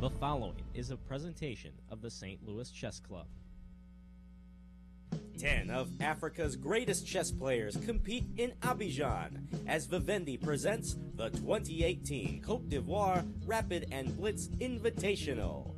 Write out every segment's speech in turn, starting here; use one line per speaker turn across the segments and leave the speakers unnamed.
The following is a presentation of the St. Louis Chess Club. 10 of Africa's greatest chess players compete in Abidjan as Vivendi presents the 2018 Côte d'Ivoire Rapid and Blitz Invitational.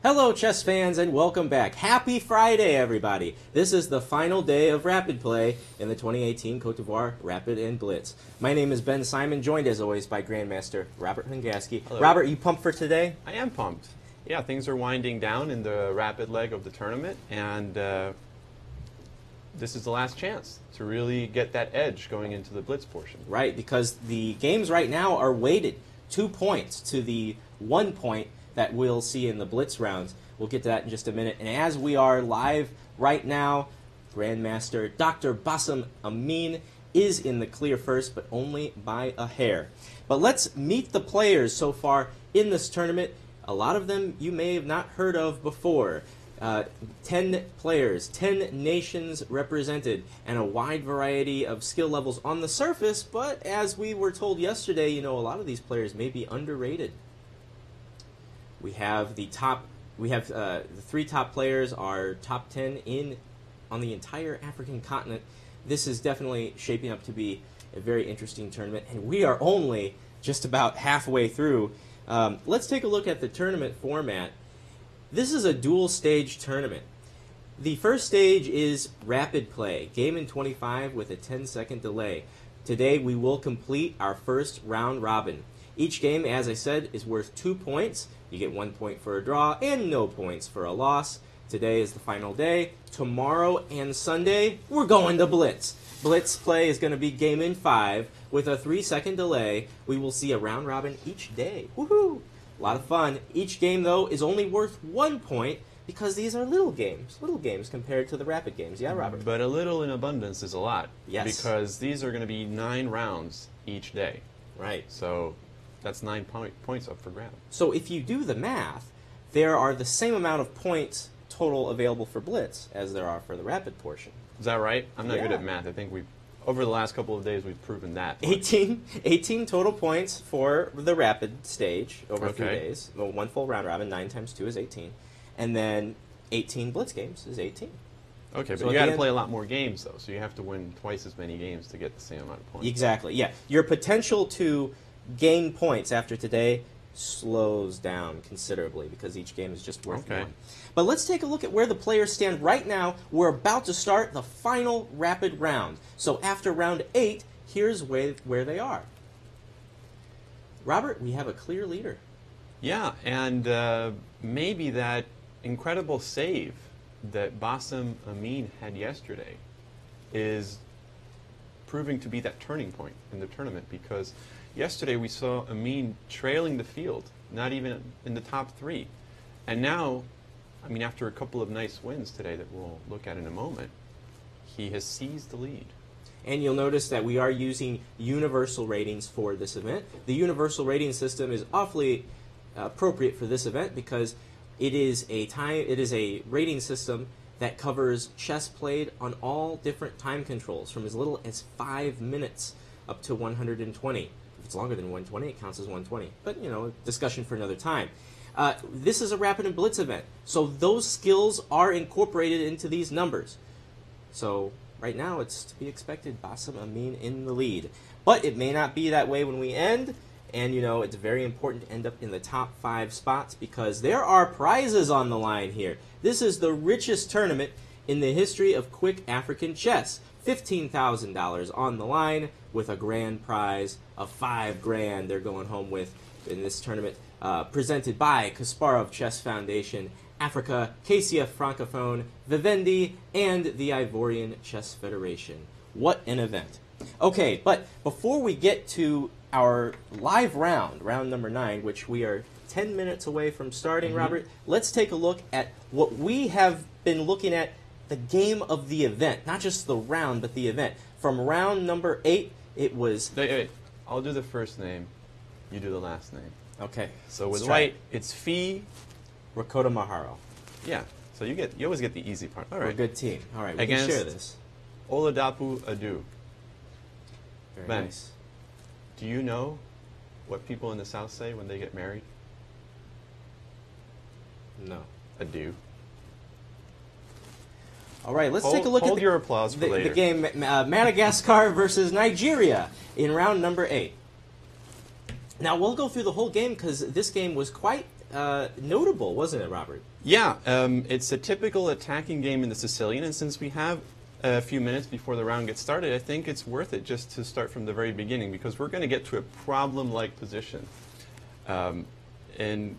Hello chess fans and welcome back. Happy Friday everybody. This is the final day of Rapid Play in the 2018 Côte d'Ivoire Rapid and Blitz. My name is Ben Simon, joined as always by Grandmaster Robert Hungaski.
Hello.
Robert, you pumped for today?
I am pumped. Yeah, things are winding down in the rapid leg of the tournament, and this is the last chance to really get that edge going into the Blitz portion.
Right, because the games right now are weighted 2 points to the 1 point that we'll see in the Blitz rounds. We'll get to that in just a minute. And as we are live right now, Grandmaster Dr. Bassem Amin is in the clear first, but only by a hair. But let's meet the players so far in this tournament. A lot of them you may have not heard of before. 10 players, 10 nations represented, and a wide variety of skill levels on the surface, but as we were told yesterday, you know, a lot of these players may be underrated. We have the three top players are top 10 on the entire African continent. This is definitely shaping up to be a very interesting tournament, and we are only just about halfway through. Let's take a look at the tournament format. This is a dual stage tournament. The first stage is rapid play, game in 25 with a 10-second delay. Today we will complete our first round robin. Each game, as I said, is worth 2 points. You get 1 point for a draw and no points for a loss. Today is the final day. Tomorrow and Sunday, we're going to Blitz. Blitz play is going to be game in 5 with a 3-second delay. We will see a round robin each day. Woohoo! A lot of fun. Each game, though, is only worth 1 point because these are little games compared to the rapid games. Yeah, Robert?
But a little in abundance is a lot.
Yes.
Because these are going to be 9 rounds each day.
Right.
So that's 9 points up for grabs.
So if you do the math, there are the same amount of points total available for Blitz as there are for the rapid portion.
Is that right? I'm not good
Yeah.
at math. I think over the last couple of days, we've proven that.
18 total points for the rapid stage over 3
Okay.
days. Well, 1 full round robin, 9 times 2 is 18. And then 18 Blitz games is 18.
Okay, but
So at
you
the
got to
end-
play a lot more games, though. So you have to win twice as many games to get the same amount of points.
Exactly, yeah. Your potential to gain points after today slows down considerably because each game is just worth
Okay.
1. But let's take a look at where the players stand right now. We're about to start the final rapid round. So after round 8, here's where they are. Robert, we have a clear leader.
Yeah, and maybe that incredible save that Bassem Amin had yesterday is proving to be that turning point in the tournament, because yesterday we saw Amin trailing the field, not even in the top 3. And now, I mean, after a couple of nice wins today that we'll look at in a moment, he has seized the lead.
And you'll notice that we are using universal ratings for this event. The universal rating system is awfully appropriate for this event because it is a rating system that covers chess played on all different time controls from as little as 5 minutes up to 120. If it's longer than 120, it counts as 120. But, discussion for another time. This is a rapid and blitz event, so those skills are incorporated into these numbers. So right now it's to be expected Bassem Amin in the lead. But it may not be that way when we end. And, it's very important to end up in the top 5 spots because there are prizes on the line here. This is the richest tournament in the history of quick African chess. $15,000 on the line with a grand prize of $5 grand they're going home with in this tournament, presented by Kasparov Chess Foundation, Africa, KCF Francophone, Vivendi, and the Ivorian Chess Federation. What an event. Okay, but before we get to our live round number 9, which we are 10 minutes away from starting, Robert, let's take a look at what we have been looking at, the game of the event. Not just the round, but the event. From round number 8, it was...
Wait. I'll do the first name. You do the last name.
Okay.
So with
let's try
white, it's Fee.
Rakota Maharo.
Yeah. So you always get the easy part. All
We're a
right.
good team. All right, we
Against
can share this.
Oladapo Adu.
Very
Ben.
nice.
Do you know what people in the South say when they get married?
No.
Adu.
All right, let's take a look
hold
at
your applause for
the
later.
game Madagascar versus Nigeria in round number 8. Now, we'll go through the whole game because this game was quite notable, wasn't it, Robert?
Yeah, it's a typical attacking game in the Sicilian, and since we have a few minutes before the round gets started, I think it's worth it just to start from the very beginning, because we're going to get to a problem-like position in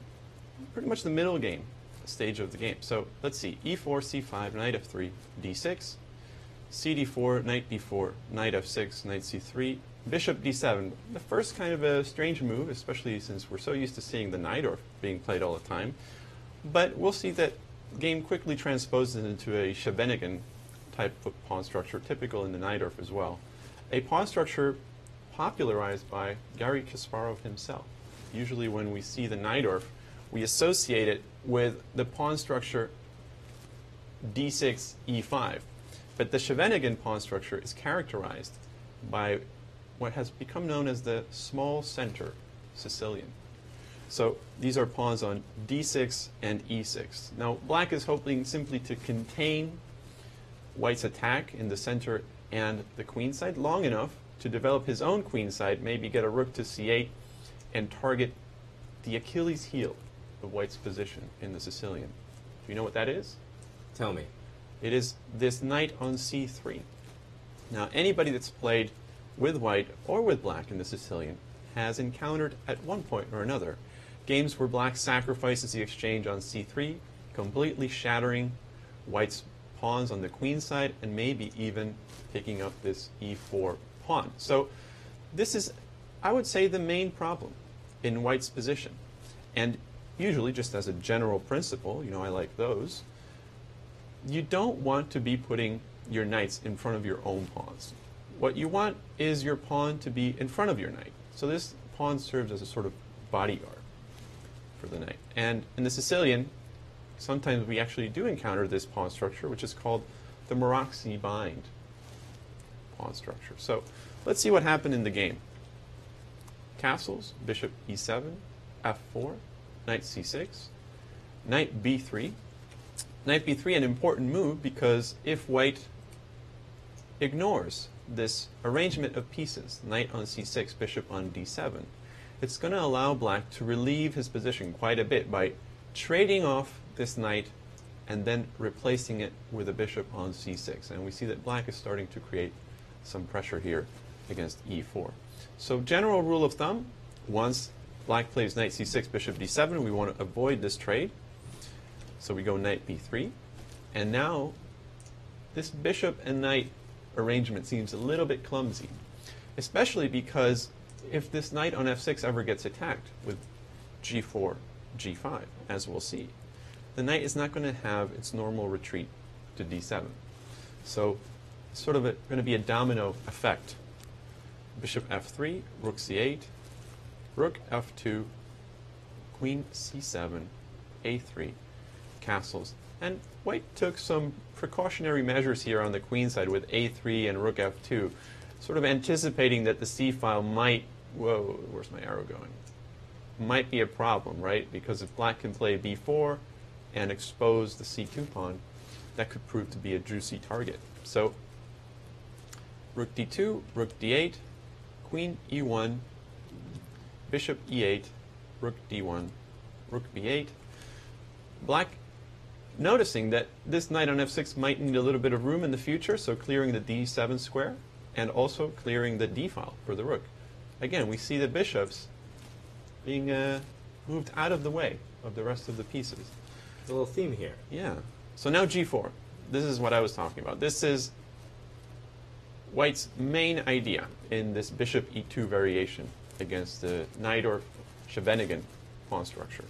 pretty much the middle game stage of the game. So let's see, e4, c5, knight f3, d6, cd4, knight d4, knight f6, knight c3, bishop d7. The first kind of a strange move, especially since we're so used to seeing the knight or being played all the time. But we'll see that the game quickly transposes into a Scheveningen type of pawn structure, typical in the Najdorf as well. A pawn structure popularized by Garry Kasparov himself. Usually when we see the Najdorf, we associate it with the pawn structure d6, e5. But the Scheveningen pawn structure is characterized by what has become known as the small center Sicilian. So these are pawns on d6 and e6. Now, black is hoping simply to contain white's attack in the center and the queen side long enough to develop his own queen side, maybe get a rook to c8 and target the Achilles heel of white's position in the Sicilian. Do you know what that is?
Tell me.
It is this knight on c3. Now, anybody that's played with white or with black in the Sicilian has encountered at one point or another games where black sacrifices the exchange on c3, completely shattering white's pawns on the queen side and maybe even picking up this e4 pawn. So this is, I would say, the main problem in white's position. And usually, just as a general principle, you know, I like those, you don't want to be putting your knights in front of your own pawns. What you want is your pawn to be in front of your knight. So this pawn serves as a sort of bodyguard for the knight. And in the Sicilian, sometimes we actually do encounter this pawn structure, which is called the Maroczy bind pawn structure. So let's see what happened in the game. Castles, bishop e7, f4, knight c6, knight b3. Knight b3, an important move, because if white ignores this arrangement of pieces, knight on c6, bishop on d7, it's going to allow black to relieve his position quite a bit by trading off this knight and then replacing it with a bishop on c6. And we see that black is starting to create some pressure here against e4. So general rule of thumb, once black plays knight c6, bishop d7, we want to avoid this trade. So we go knight b3. And now this bishop and knight arrangement seems a little bit clumsy, especially because if this knight on f6 ever gets attacked with g4, g5, as we'll see, the knight is not going to have its normal retreat to d7. So sort of going to be a domino effect. Bishop f3, rook c8, rook f2, queen c7, a3, castles. And white took some precautionary measures here on the queen side with a3 and rook f2, sort of anticipating that the c file might, whoa, where's my arrow going? Might be a problem, right? Because if black can play b4 and expose the c2 pawn, that could prove to be a juicy target. So rook d2, rook d8, queen e1, bishop e8, rook d1, rook b8. Black noticing that this knight on f6 might need a little bit of room in the future, so clearing the d7 square and also clearing the d file for the rook. Again, we see the bishops being moved out of the way of the rest of the pieces.
A little theme here.
Yeah. So now g4. This is what I was talking about. This is white's main idea in this bishop e2 variation against the Najdorf Scheveningen pawn structure.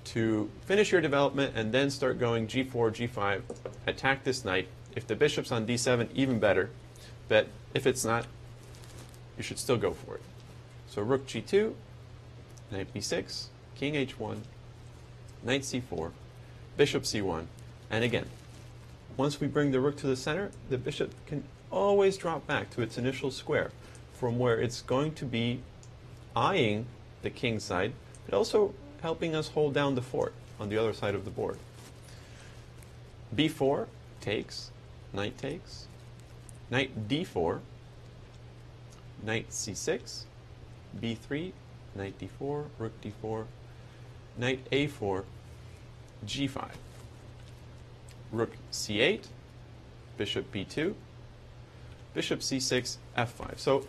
To finish your development and then start going g4, g5, attack this knight. If the bishop's on d7, even better. But if it's not, you should still go for it. So rook g2, knight b6, king h1, knight c4, bishop c1. And again, once we bring the rook to the center, the bishop can always drop back to its initial square from where it's going to be eyeing the king side, but also helping us hold down the fort on the other side of the board. b4 takes, knight d4, knight c6, b3, knight d4, rook d4, knight a4, g5, rook c8, bishop b2, bishop c6, f5. So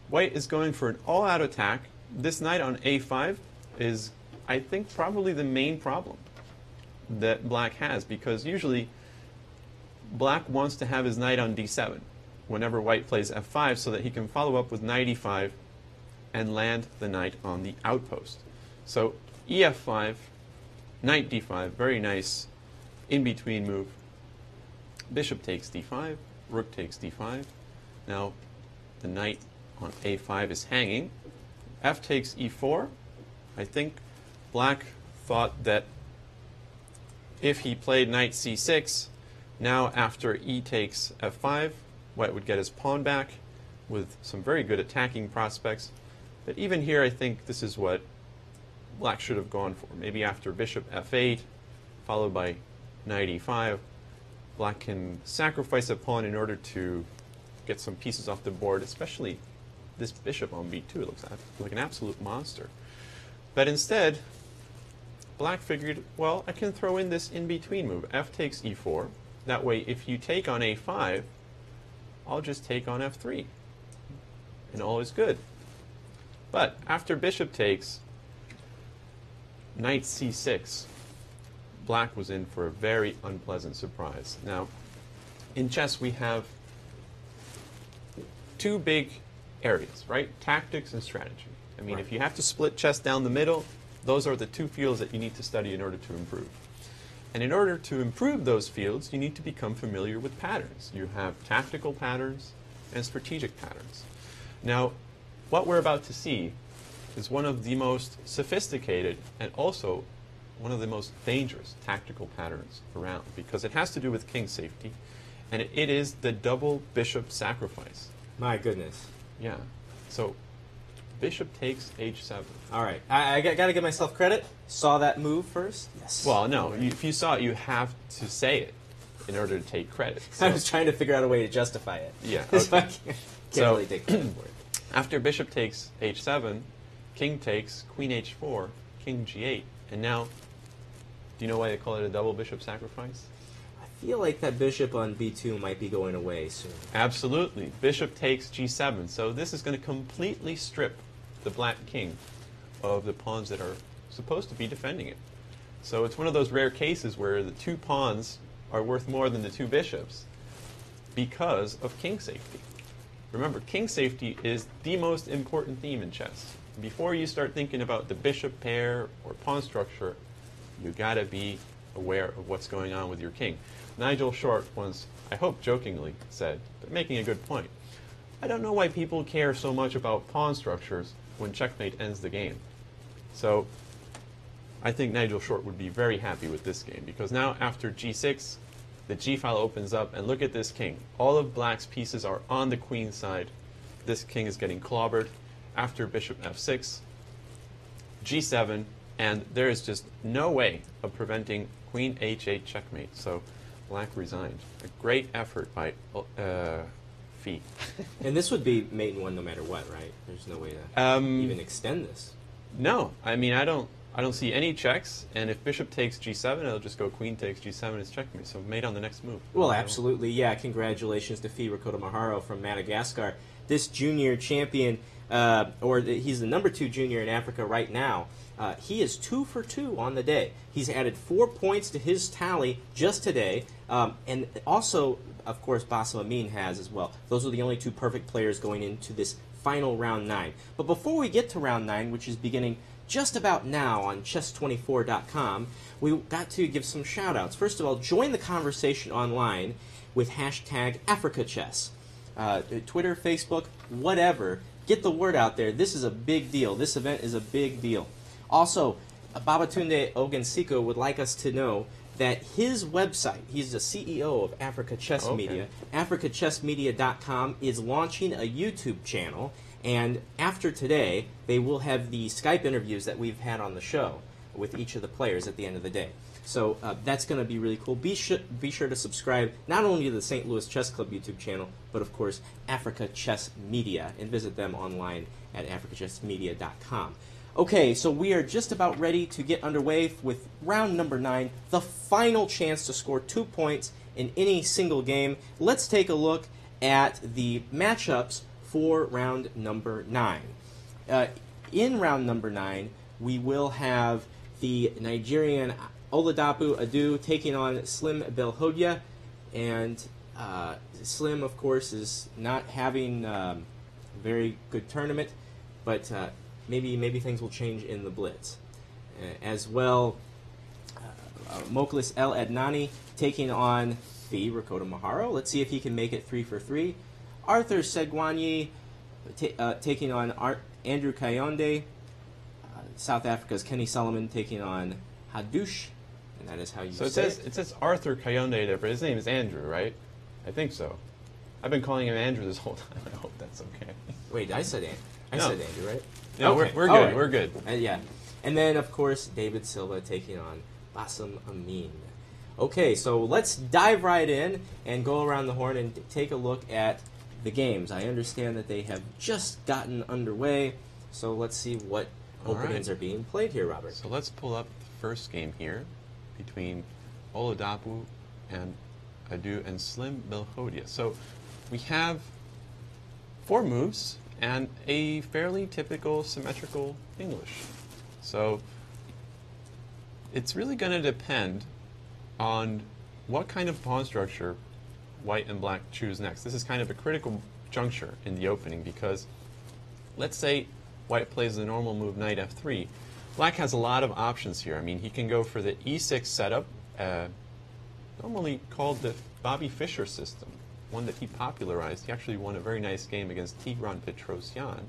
white is going for an all-out attack. This knight on a5 is, I think, probably the main problem that black has, because usually black wants to have his knight on d7 whenever white plays f5 so that he can follow up with knight e5 and land the knight on the outpost. So ef5, knight d5, very nice in-between move. Bishop takes d5, rook takes d5. Now the knight on a5 is hanging. F takes e4. I think black thought that if he played knight c6, now after e takes f5, white would get his pawn back with some very good attacking prospects. But even here, I think this is what black should have gone for. Maybe after bishop f8, followed by knight e5, black can sacrifice a pawn in order to get some pieces off the board, especially this bishop on b2. It looks like an absolute monster. But instead, black figured, well, I can throw in this in-between move. F takes e4. That way, if you take on a5, I'll just take on f3. And all is good. But after bishop takes, knight c6, black was in for a very unpleasant surprise. Now, in chess we have two big areas, right? Tactics and strategy. I mean,
Right.
if you have to split chess down the middle, those are the two fields that you need to study in order to improve. And in order to improve those fields, you need to become familiar with patterns. You have tactical patterns and strategic patterns. Now, what we're about to see is one of the most sophisticated and also one of the most dangerous tactical patterns around, because it has to do with king safety, and it is the double bishop sacrifice.
My goodness.
Yeah. So bishop takes h7.
All right. I got to give myself credit. Saw that move first. Yes.
Well, no, if you saw it, you have to say it in order to take credit.
I was trying to figure out a way to justify it.
Yeah.
So I
Okay.
can't
So-
really take credit for it.
After bishop takes h7, king takes, queen h4, king g8. And now, do you know why they call it a double bishop sacrifice?
I feel like that bishop on b2 might be going away soon.
Absolutely. Bishop takes g7. So this is going to completely strip the black king of the pawns that are supposed to be defending it. So it's one of those rare cases where the two pawns are worth more than the two bishops because of king safety. Remember, king safety is the most important theme in chess. Before you start thinking about the bishop pair or pawn structure, you got to be aware of what's going on with your king. Nigel Short once, I hope jokingly, said, but making a good point, I don't know why people care so much about pawn structures when checkmate ends the game. So I think Nigel Short would be very happy with this game, because now after g6, the g file opens up, and look at this king. All of black's pieces are on the queen side. This king is getting clobbered. After bishop f6, g7, and there is just no way of preventing queen h8 checkmate. So black resigned. A great effort by Fee.
And this would be mate in one no matter what, right? There's no way to even extend this.
No, I mean I don't see any checks, and if bishop takes g7, it'll just go queen takes g7 as checkmate. So mate on the next move.
Well, absolutely, yeah. Congratulations to Fee Maharo from Madagascar. This junior champion, he's the number 2 junior in Africa right now. He is 2 for 2 on the day. He's added 4 points to his tally just today, and also, of course, Bassem Amin has as well. Those are the only 2 perfect players going into this final round 9. But before we get to round 9, which is beginning just about now on chess24.com, we got to give some shout-outs. First of all, join the conversation online with hashtag AfricaChess. Twitter, Facebook, whatever. Get the word out there. This is a big deal. This event is a big deal. Also, Babatunde Ogensiko would like us to know that his website, he's the CEO of Africa Chess Media, AfricaChessMedia.com, is launching a YouTube channel, and after today, they will have the Skype interviews that we've had on the show with each of the players at the end of the day. So that's going to be really cool. Be sure to subscribe not only to the St. Louis Chess Club YouTube channel, but of course Africa Chess Media, and visit them online at AfricaChessMedia.com. Okay, so we are just about ready to get underway with round number 9, the final chance to score 2 points in any single game. Let's take a look at the matchups for round number 9. In round number 9, we will have the Nigerian Oladapo Adu taking on Slim Belkhodja, and Slim, of course, is not having a very good tournament, but maybe things will change in the Blitz. As well, Moklis El Adnani taking on the Maharo. Let's see if he can make it 3 for 3. Arthur Segwanyi taking on Andrew Kayonde. South Africa's Kenny Solomon taking on Haddouche, and that is how you say it.
It says Arthur Kayonde there, but his name is Andrew, right? I think so. I've been calling him Andrew this whole time. I hope that's okay.
Wait, I said Andrew, right?
No,
okay.
we're good.
Right.
We're good.
Yeah. And then, of course, David Silva taking on Bassem Amin. Okay, so let's dive right in and go around the horn and take a look at the games. I understand that they have just gotten underway, so let's see what openings are being played here, Robert.
So let's pull up the first game here between Oladapo and Adu and Slim Belkhodja. So we have 4 moves and a fairly typical symmetrical English. So it's really going to depend on what kind of pawn structure white and black choose next? This is kind of a critical juncture in the opening because let's say white plays the normal move knight f3. Black has a lot of options here. I mean, he can go for the e6 setup, normally called the Bobby Fischer system, one that he popularized. He actually won a very nice game against Tigran Petrosyan.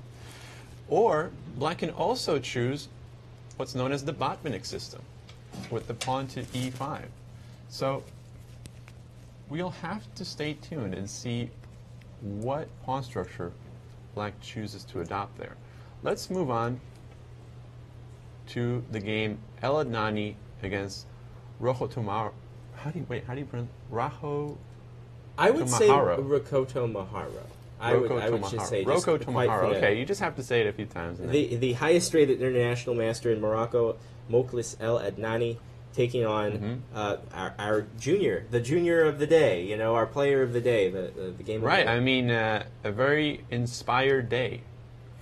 Or black can also choose what's known as the Botvinnik system, with the pawn to e5. So we'll have to stay tuned and see what pawn structure black chooses to adopt there. Let's move on to the game El Adnani against Rojo Tomaharo. How do you pronounce Raho?
I would say
Tomaharo.
Rokoto Maharo. I would just say just
Roko
quite
Tomaharo.
phonetic.
Okay, you just have to say it a few times. And then
The highest rated international master in Morocco, Mokhlis El Adnani, taking on our junior, the junior of the day, you know, our player of the day, the game of the
right,
day.
I mean, a very inspired day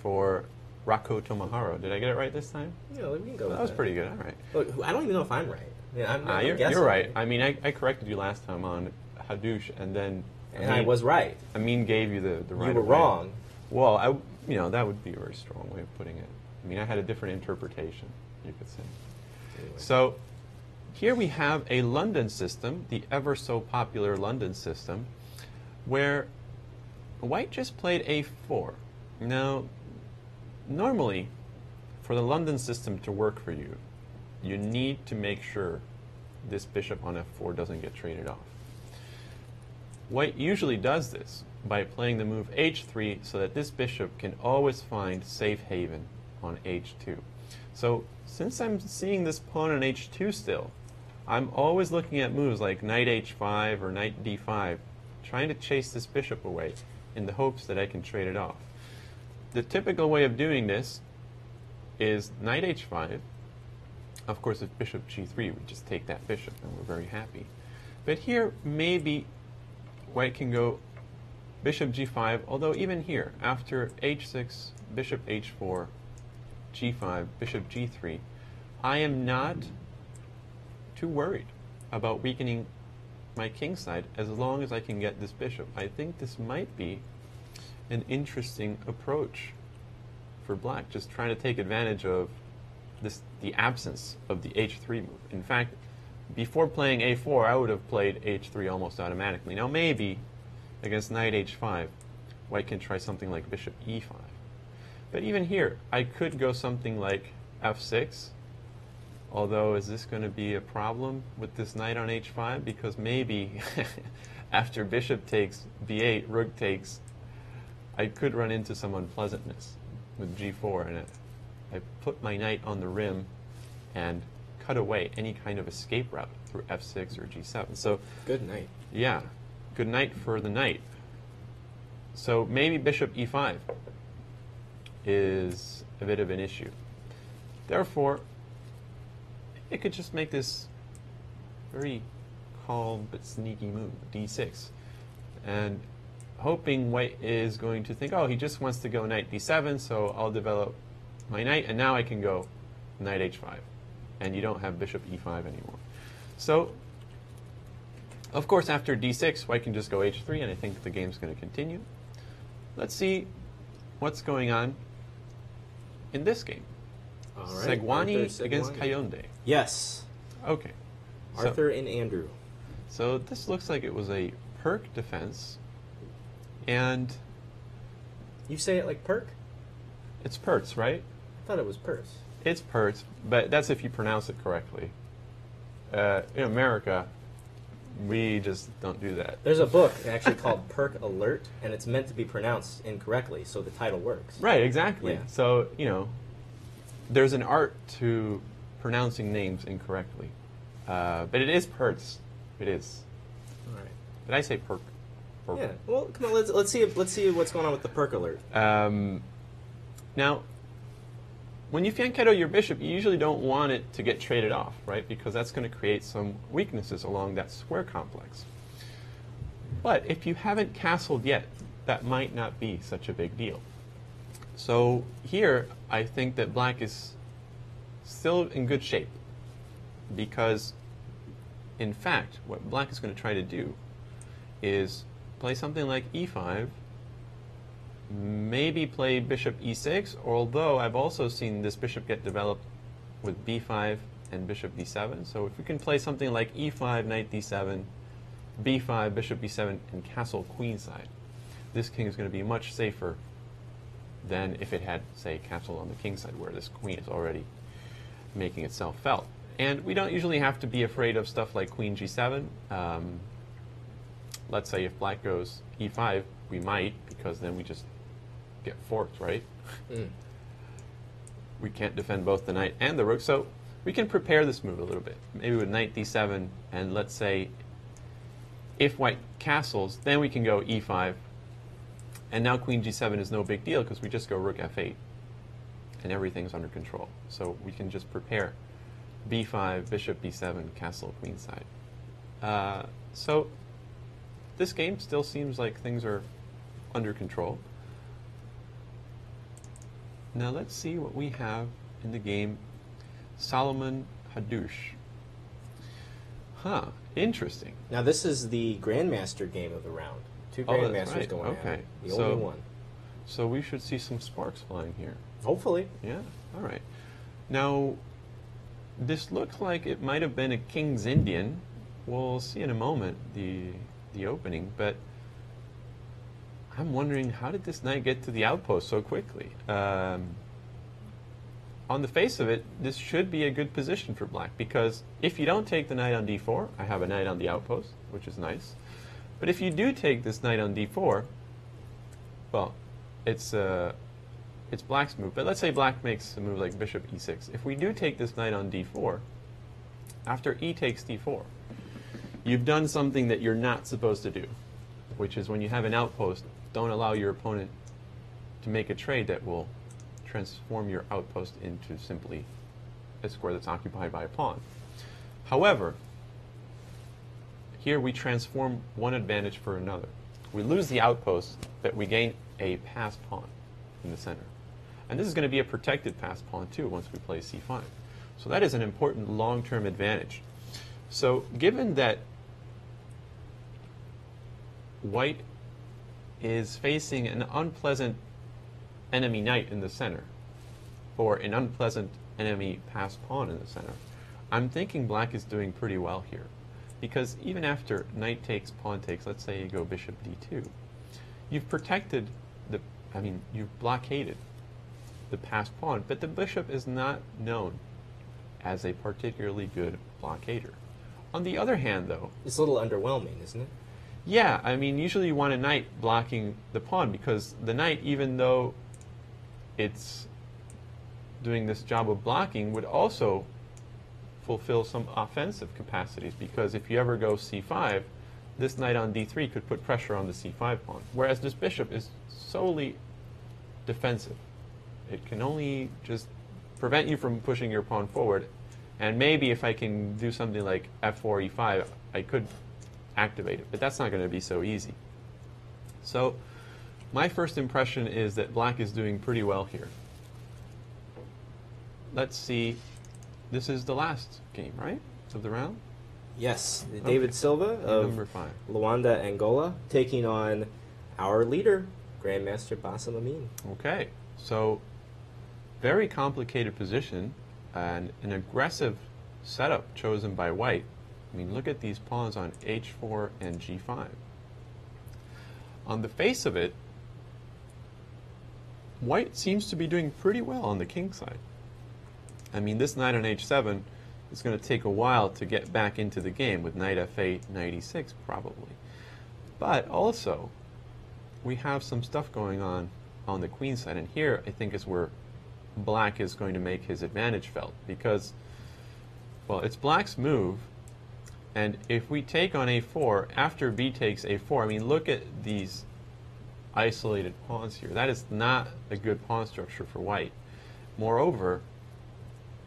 for Rako Tomaharo. Did I get it right this time?
Yeah, we can go with
That was pretty good, all right.
Look, I don't even know if I'm right. Yeah, I'm guessing.
You're right. I mean, I corrected you last time on Haddouche, and then
And I was right.
Amin gave you the right.
You were
way.
wrong.
Well, that would be a very strong way of putting it. I mean, I had a different interpretation, you could say.
Anyway.
So here we have a London system, the ever so popular London system, where white just played a4. Now, normally, for the London system to work for you, you need to make sure this bishop on f4 doesn't get traded off. White usually does this by playing the move h3 so that this bishop can always find safe haven on h2. So since I'm seeing this pawn on h2 still, I'm always looking at moves like knight h5 or knight d5, trying to chase this bishop away in the hopes that I can trade it off. The typical way of doing this is knight h5. Of course, if bishop g3, we just take that bishop and we're very happy. But here, maybe white can go bishop g5, although even here, after h6, bishop h4, g5, bishop g3, I am not too worried about weakening my king side as long as I can get this bishop. I think this might be an interesting approach for black, just trying to take advantage of the absence of the h3 move. In fact, before playing a4, I would have played h3 almost automatically. Now maybe against knight h5, white can try something like bishop e5. But even here, I could go something like f6, although is this going to be a problem with this knight on h5? Because maybe after bishop takes b8, rook takes, I could run into some unpleasantness with g4, and I put my knight on the rim and cut away any kind of escape route through f6 or g7. So
Good night.
yeah, good night for the knight. So maybe bishop e5 is a bit of an issue. Therefore, it could just make this very calm but sneaky move, d6. And hoping white is going to think, oh, he just wants to go knight d7, so I'll develop my knight, and now I can go knight h5. And you don't have bishop e5 anymore. So, of course, after d6, white can just go h3, and I think the game's going to continue. Let's see what's going on in this game.
All right.
Segwani against Kayonde.
Yes.
Okay.
Arthur and Andrew.
So this looks like it was a perk defense, and
You say it like perk?
it's Pertz, right?
I thought it was purse.
It's Pertz, but that's if you pronounce it correctly. In America, we just don't do that.
There's a book actually called Perk Alert, and it's meant to be pronounced incorrectly, so the title works.
Right, exactly.
Yeah.
So, there's an art to pronouncing names incorrectly. But it is Pertz. It is.
All right.
Did I say perk? Perk.
Yeah. Well, come on. Let's see what's going on with the Perk Alert.
Now, when you fianchetto your bishop, you usually don't want it to get traded off, right? Because that's going to create some weaknesses along that square complex. But if you haven't castled yet, that might not be such a big deal. So here, I think that black is still in good shape, because, in fact, what black is going to try to do is play something like e5, maybe play bishop e6, although I've also seen this bishop get developed with b5 and bishop d7. So if we can play something like e5, knight d7, b5, bishop b7, and castle queenside, this king is going to be much safer than if it had, say, castle on the king side, where this queen is already making itself felt. And we don't usually have to be afraid of stuff like queen g7. Let's say if black goes e5, we might, because then we just get forked, right? We can't defend both the knight and the rook, so we can prepare this move a little bit. Maybe with knight d7, and let's say if white castles, then we can go e5. And now queen g7 is no big deal because we just go rook f8 and everything's under control. So we can just prepare b5, bishop b7, castle queenside. So this game still seems like things are under control. Now let's see what we have in the game Solomon Haddouche. Huh, interesting.
Now this is the Grandmaster game of the round. Two Grandmasters going at it. The only one.
So we should see some sparks flying here.
Hopefully.
Yeah, all right. Now, this looks like it might have been a King's Indian. We'll see in a moment the opening, but I'm wondering, how did this knight get to the outpost so quickly? On the face of it, this should be a good position for black, because if you don't take the knight on d4, I have a knight on the outpost, which is nice. But if you do take this knight on d4, well, it's black's move. But let's say black makes a move like bishop e6. If we do take this knight on d4, after e takes d4, you've done something that you're not supposed to do, which is when you have an outpost, don't allow your opponent to make a trade that will transform your outpost into simply a square that's occupied by a pawn. However, here we transform one advantage for another. We lose the outpost, but we gain a passed pawn in the center. And this is going to be a protected passed pawn too once we play c5. So that is an important long-term advantage. So given that white is facing an unpleasant enemy knight in the center, or an unpleasant enemy passed pawn in the center, I'm thinking black is doing pretty well here. Because even after knight takes, pawn takes, let's say you go bishop d2, you've protected you've blockaded the passed pawn, but the bishop is not known as a particularly good blockader. On the other hand, though,
it's a little underwhelming, isn't it?
Yeah, I mean, usually you want a knight blocking the pawn, because the knight, even though it's doing this job of blocking, would also fulfill some offensive capacities, because if you ever go c5, this knight on d3 could put pressure on the c5 pawn, whereas this bishop is solely defensive. It can only just prevent you from pushing your pawn forward, and maybe if I can do something like f4, e5, I could activate it, but that's not going to be so easy. So my first impression is that black is doing pretty well here. Let's see. This is the last game, right, of the round?
Yes, David Silva of
number 5.
Luanda, Angola, taking on our leader, Grandmaster Bassem Amin.
Okay, so very complicated position and an aggressive setup chosen by white. I mean, look at these pawns on h4 and g5. On the face of it, white seems to be doing pretty well on the king side. I mean, this knight on h7 is going to take a while to get back into the game with knight f8, knight e6 probably. But also, we have some stuff going on the queen side, and here I think is where black is going to make his advantage felt, because, well, it's black's move, and if we take on a4, after b takes a4, I mean, look at these isolated pawns here. That is not a good pawn structure for white. Moreover,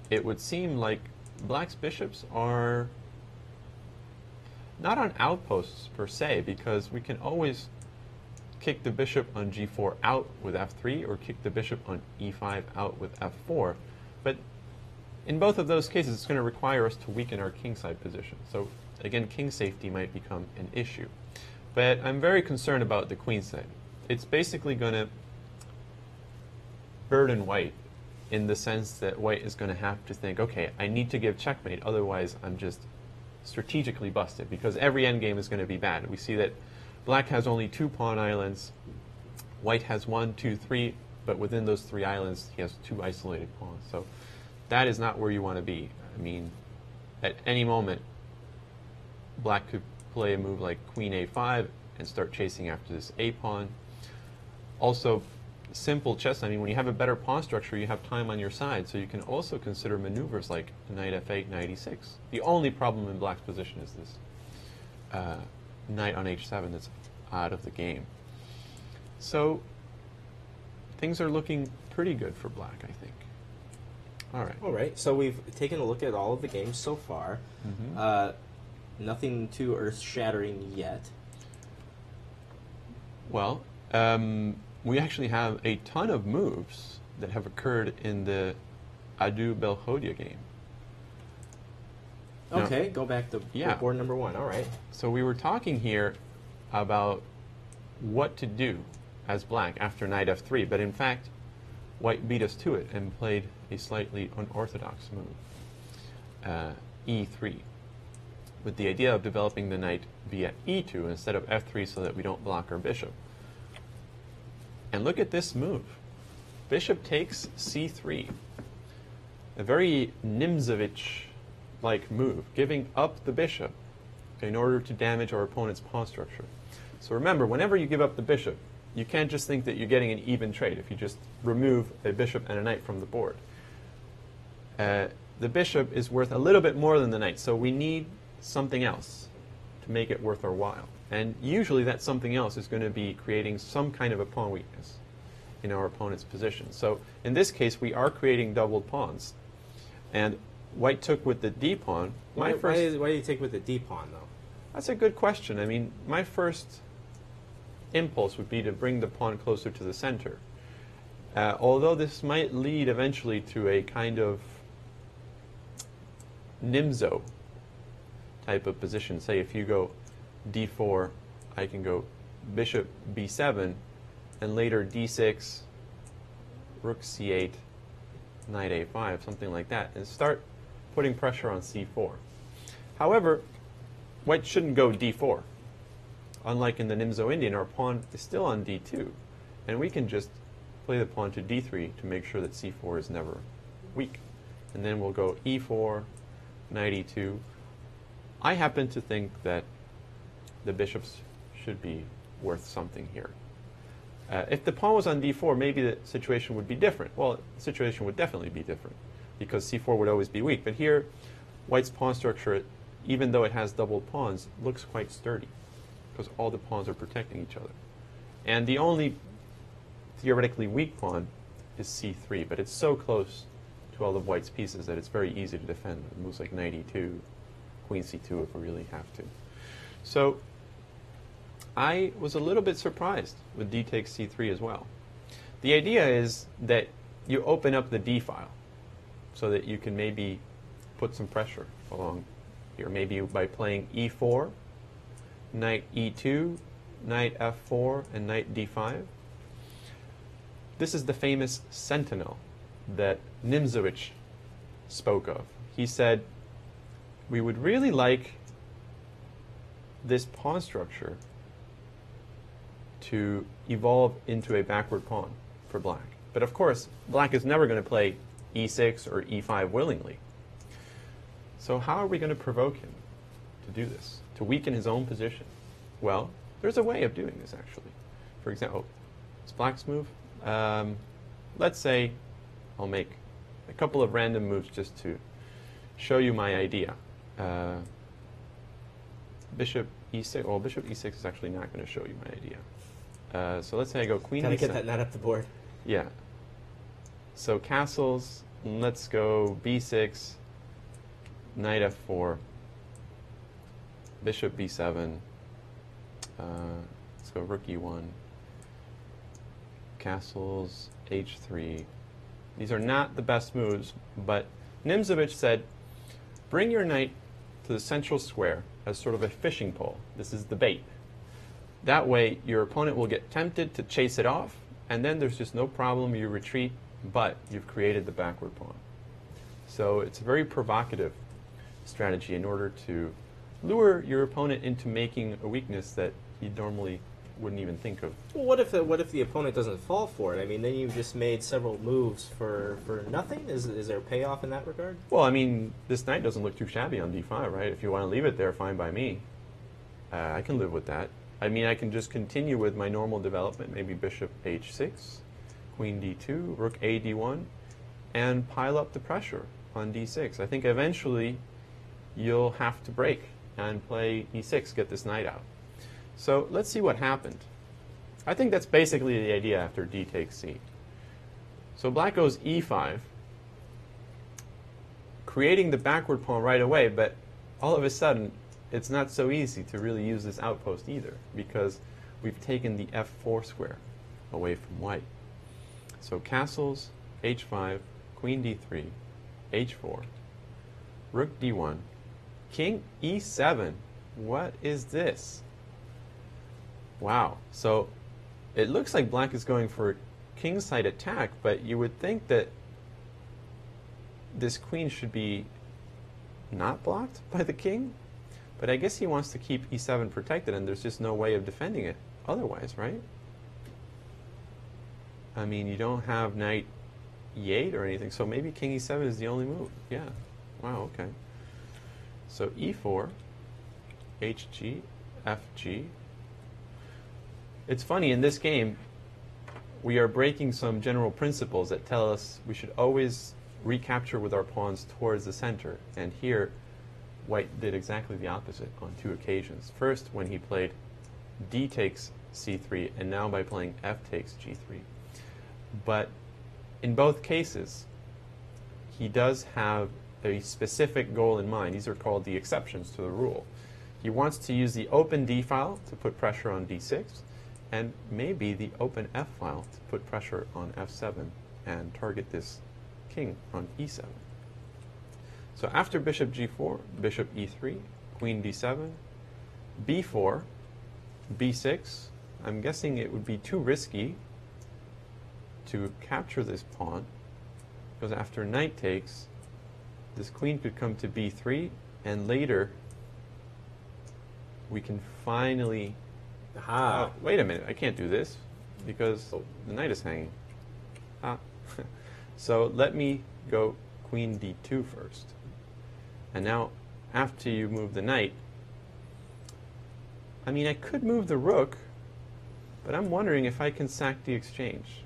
it would seem like black's bishops are not on outposts per se, because we can always kick the bishop on g4 out with f3, or kick the bishop on e5 out with f4. But in both of those cases, it's going to require us to weaken our kingside position. So again, king safety might become an issue. But I'm very concerned about the queen side. It's basically going to burden white in the sense that white is going to have to think, okay, I need to give checkmate, otherwise I'm just strategically busted, because every endgame is going to be bad. We see that black has only 2 pawn islands, white has 1, 2, 3, but within those 3 islands he has 2 isolated pawns. So that is not where you want to be. I mean, at any moment, black could play a move like queen a5 and start chasing after this a pawn. Also, simple chess, I mean, when you have a better pawn structure, you have time on your side, so you can also consider maneuvers like knight f8, knight e6. The only problem in black's position is this knight on h7 that's out of the game. So things are looking pretty good for black, I think. All right.
So we've taken a look at all of the games so far. Nothing too earth-shattering yet.
Well, we actually have a ton of moves that have occurred in the Belkhodja game.
Okay,
now,
go back to board number 1. All right.
So we were talking here about what to do as black after knight f3, but in fact, white beat us to it and played a slightly unorthodox move, e3, with the idea of developing the knight via e2 instead of f3 so that we don't block our bishop. And look at this move. Bishop takes c3. A very Nimzovich-like move, giving up the bishop in order to damage our opponent's pawn structure. So remember, whenever you give up the bishop, you can't just think that you're getting an even trade if you just remove a bishop and a knight from the board. The bishop is worth a little bit more than the knight, so we need something else to make it worth our while. And usually that something else is going to be creating some kind of a pawn weakness in our opponent's position. So in this case, we are creating doubled pawns. And white took with the d pawn.
Why do you take with the d pawn, though?
That's a good question. I mean, my first impulse would be to bring the pawn closer to the center. Although this might lead eventually to a kind of Nimzo type of position. Say if you go d4, I can go bishop b7, and later d6, rook c8, knight a5, something like that, and start putting pressure on c4. However, white shouldn't go d4. Unlike in the Nimzo Indian, our pawn is still on d2, and we can just play the pawn to d3 to make sure that c4 is never weak. And then we'll go e4, knight e2. I happen to think that the bishops should be worth something here. If the pawn was on d4, maybe the situation would be different. Well, the situation would definitely be different, because c4 would always be weak. But here, white's pawn structure, even though it has doubled pawns, looks quite sturdy, because all the pawns are protecting each other. And the only theoretically weak pawn is c3, but it's so close to all of white's pieces that it's very easy to defend. Moves like knight e2, queen c2 if we really have to. So I was a little bit surprised with d takes c3 as well. The idea is that you open up the d file so that you can maybe put some pressure along here, maybe by playing e4, knight e2, knight f4, and knight d5. This is the famous sentinel that Nimzovich spoke of. He said, we would really like this pawn structure to evolve into a backward pawn for black. But of course, black is never going to play e6 or e5 willingly. So how are we going to provoke him to do this, to weaken his own position? Well, there's a way of doing this, actually. For example, it's black's move. Let's say I'll make a couple of random moves just to show you my idea. Bishop e6. Well, bishop e6 is actually not going to show you my idea. So let's say I go queen
Gotta
e7.
get that knight up the board.
Yeah. So castles. Let's go b6, knight f4, bishop b7. Let's go rook e1, castles, h3. These are not the best moves, but Nimzovich said, bring your knight to the central square as sort of a fishing pole. This is the bait. That way, your opponent will get tempted to chase it off, and then there's just no problem. You retreat, but you've created the backward pawn. So it's a very provocative strategy in order to lure your opponent into making a weakness that he normally wouldn't even think of.
Well, what if the opponent doesn't fall for it? I mean, then you've just made several moves for nothing? Is there a payoff in that regard?
Well, I mean, this knight doesn't look too shabby on d5, right? If you want to leave it there, fine by me. I can live with that. I mean, I can just continue with my normal development, maybe bishop h6, queen d2, rook a d1, and pile up the pressure on d6. I think eventually you'll have to break and play e6, get this knight out. So let's see what happened. I think that's basically the idea after d takes c. So black goes e5, creating the backward pawn right away, but all of a sudden it's not so easy to really use this outpost either, because we've taken the f4 square away from white. So castles, h5, queen d3, h4, rook d1, king e7. What is this? Wow. So it looks like black is going for a kingside attack, but you would think that this queen should be not blocked by the king. But I guess he wants to keep e7 protected, and there's just no way of defending it otherwise, right? I mean, you don't have knight e8 or anything, so maybe king e7 is the only move. Yeah. Wow, okay. So e4, hg, fg. It's funny, in this game, we are breaking some general principles that tell us we should always recapture with our pawns towards the center. And here, white did exactly the opposite on two occasions. First, when he played d takes c3, and now by playing f takes g3. But in both cases, he does have a specific goal in mind. These are called the exceptions to the rule. He wants to use the open d file to put pressure on d6, and maybe the open f file to put pressure on f7 and target this king on e7. So after bishop g4, bishop e3, queen d7, b4, b6. I'm guessing it would be too risky to capture this pawn, because after knight takes, this queen could come to b3, and later we can finally...
Aha.
Wait a minute, I can't do this because the knight is hanging. So let me go queen d2 first. And now, after you move the knight, I mean, I could move the rook, but I'm wondering if I can sack the exchange.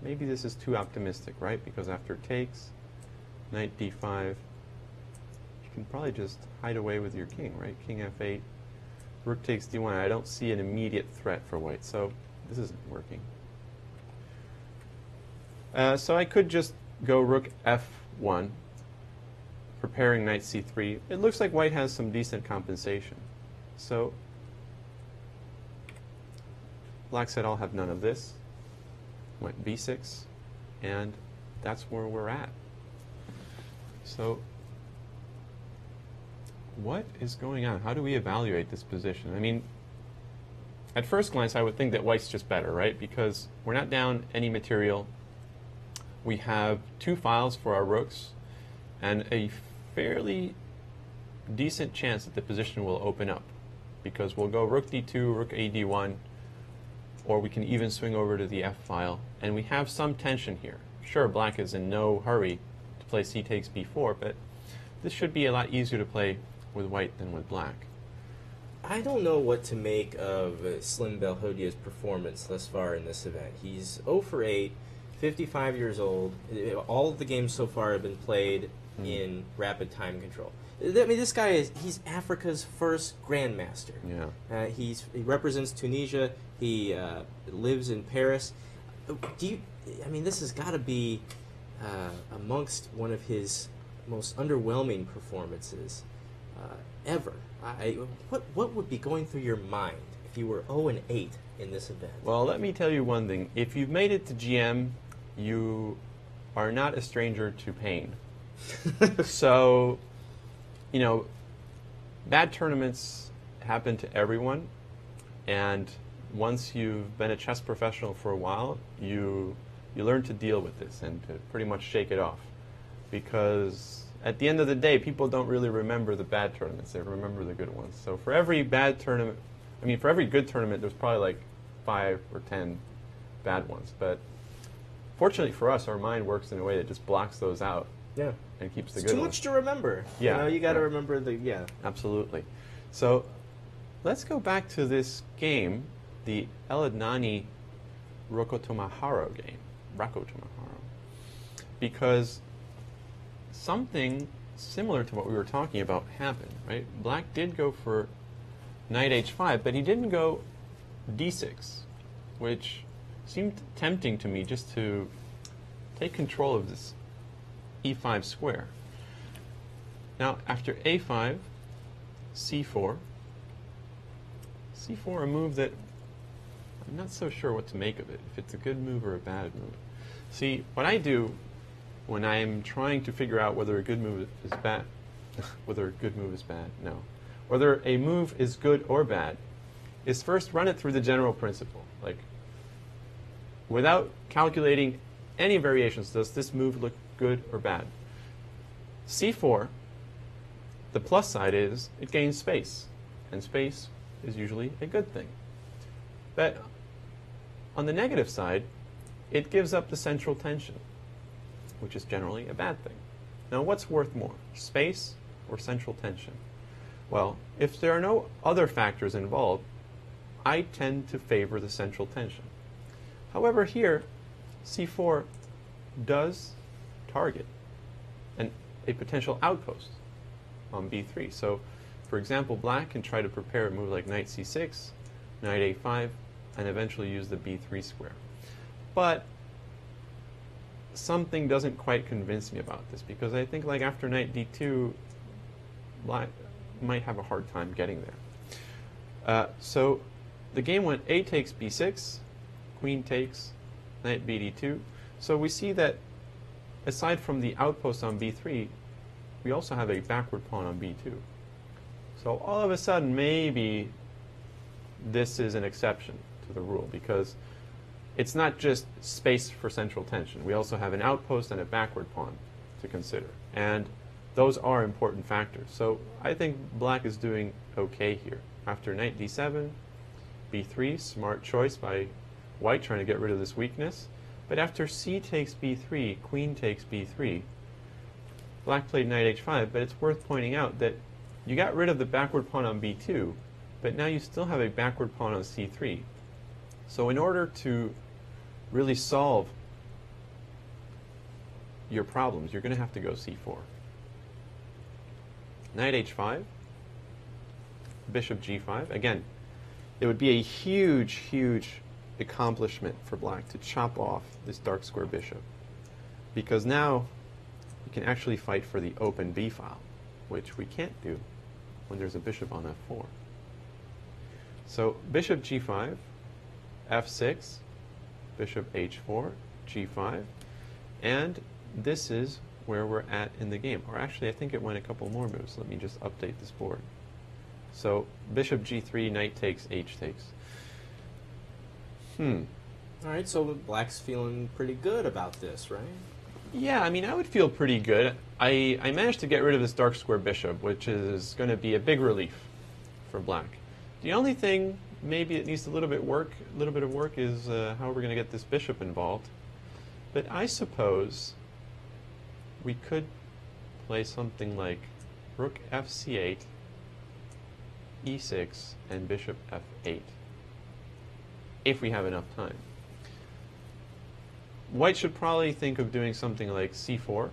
Maybe this is too optimistic, right? Because after takes, knight d5, you can probably just hide away with your king, right? King f8, rook takes d1. I don't see an immediate threat for white, so this isn't working. So I could just go rook f1, preparing knight c3. It looks like white has some decent compensation. So black said, I'll have none of this. Went b6, and that's where we're at. So what is going on? How do we evaluate this position? I mean, at first glance, I would think that white's just better, right? Because we're not down any material. We have two files for our rooks, and a fairly decent chance that the position will open up, because we'll go rook d2, rook a d1, or we can even swing over to the f file, and we have some tension here. Sure, black is in no hurry to play c takes b4, but this should be a lot easier to play with white than with black.
I don't know what to make of Slim Belkhodja's performance thus far in this event. He's 0 for 8, 55 years old. All of the games so far have been played in rapid time control. I mean, this guy he's Africa's first grandmaster.
Yeah.
He represents Tunisia. He lives in Paris. I mean, this has got to be amongst one of his most underwhelming performances ever. What would be going through your mind if you were 0 and 8 in this event?
Well, let me tell you one thing. If you've made it to GM, you are not a stranger to pain. So, you know, bad tournaments happen to everyone, and once you've been a chess professional for a while, you learn to deal with this and to pretty much shake it off. Because at the end of the day, people don't really remember the bad tournaments. They remember the good ones. So for every bad tournament, I mean, for every good tournament, there's probably like 5 or 10 bad ones. But fortunately for us, our mind works in a way that just blocks those out.
Yeah.
And keeps the
It's
good
too
ones.
much to remember.
Yeah.
You know, you got to remember the,
Absolutely. So let's go back to this game, the Eladnani Rakotomaharo game. Rakotomaharo. Because something similar to what we were talking about happened, right? Black did go for knight h5, but he didn't go d6, which seemed tempting to me just to take control of this e5 square. Now, after a5, c4, c4, a move that I'm not so sure what to make of it, if it's a good move or a bad move. See, what I do when I'm trying to figure out whether a good move is bad, whether a good move is bad, no, whether a move is good or bad, is first run it through the general principle. Like, without calculating any variations, does this move look good or bad? c4, the plus side is it gains space, and space is usually a good thing. But on the negative side, it gives up the central tension, which is generally a bad thing. Now, what's worth more, space or central tension? Well, if there are no other factors involved, I tend to favor the central tension. However, here, c4 does target a potential outpost on b3. So, for example, black can try to prepare a move like knight c6, knight a5, and eventually use the b3 square. But something doesn't quite convince me about this, because I think like after knight d2, black might have a hard time getting there. So the game went a takes b6, queen takes, knight bd2. So we see that aside from the outpost on b3, we also have a backward pawn on b2. So all of a sudden, maybe this is an exception to the rule, because it's not just space for central tension. We also have an outpost and a backward pawn to consider. And those are important factors. So I think black is doing okay here. After knight d7, b3, smart choice by white trying to get rid of this weakness. But after c takes b3, queen takes b3, black played knight h5, but it's worth pointing out that you got rid of the backward pawn on b2, but now you still have a backward pawn on c3. So in order to really solve your problems, you're going to have to go c4. Knight h5, bishop g5. Again, it would be a huge, huge accomplishment for black to chop off this dark square bishop, because now you can actually fight for the open b file, which we can't do when there's a bishop on f4. So bishop g5, f6, bishop h4, g5, and this is where we're at in the game. Or actually, I think it went a couple more moves. Let me just update this board. So bishop g3, knight takes, h takes.
All right, so black's feeling pretty good about this, right?
Yeah, I mean, I would feel pretty good. I managed to get rid of this dark square bishop, which is going to be a big relief for black. The only thing maybe it needs a little bit of work is how we're going to get this bishop involved. But I suppose we could play something like rook fc8, e6, and bishop f8, if we have enough time. White should probably think of doing something like c4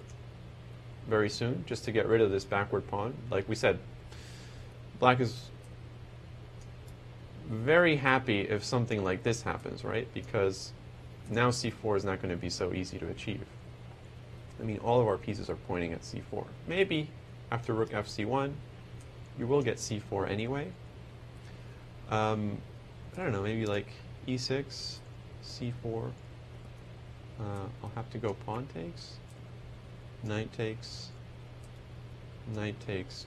very soon, just to get rid of this backward pawn. Like we said, black is very happy if something like this happens, right? Because now c4 is not going to be so easy to achieve. I mean, all of our pieces are pointing at c4. Maybe after rook fc1, you will get c4 anyway. I don't know, maybe like e6, c4. I'll have to go pawn takes, knight takes,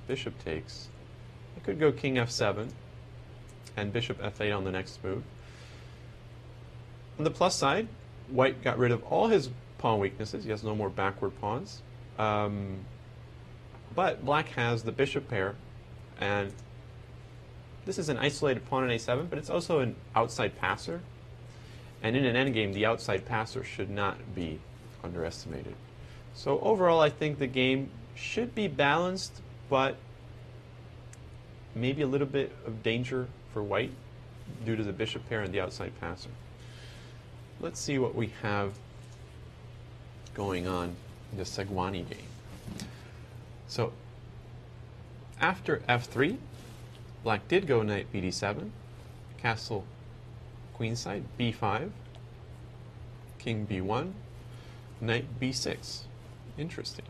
bishop takes. I could go king f7 and bishop f8 on the next move. On the plus side, white got rid of all his pawn weaknesses. He has no more backward pawns. But black has the bishop pair, and this is an isolated pawn on a7, but it's also an outside passer. And in an endgame, the outside passer should not be underestimated. So overall, I think the game should be balanced, but maybe a little bit of danger for white due to the bishop pair and the outside passer. Let's see what we have going on in the Segwani game. So after f3, black did go knight bd7, castle queenside, b5, king b1, knight b6. Interesting.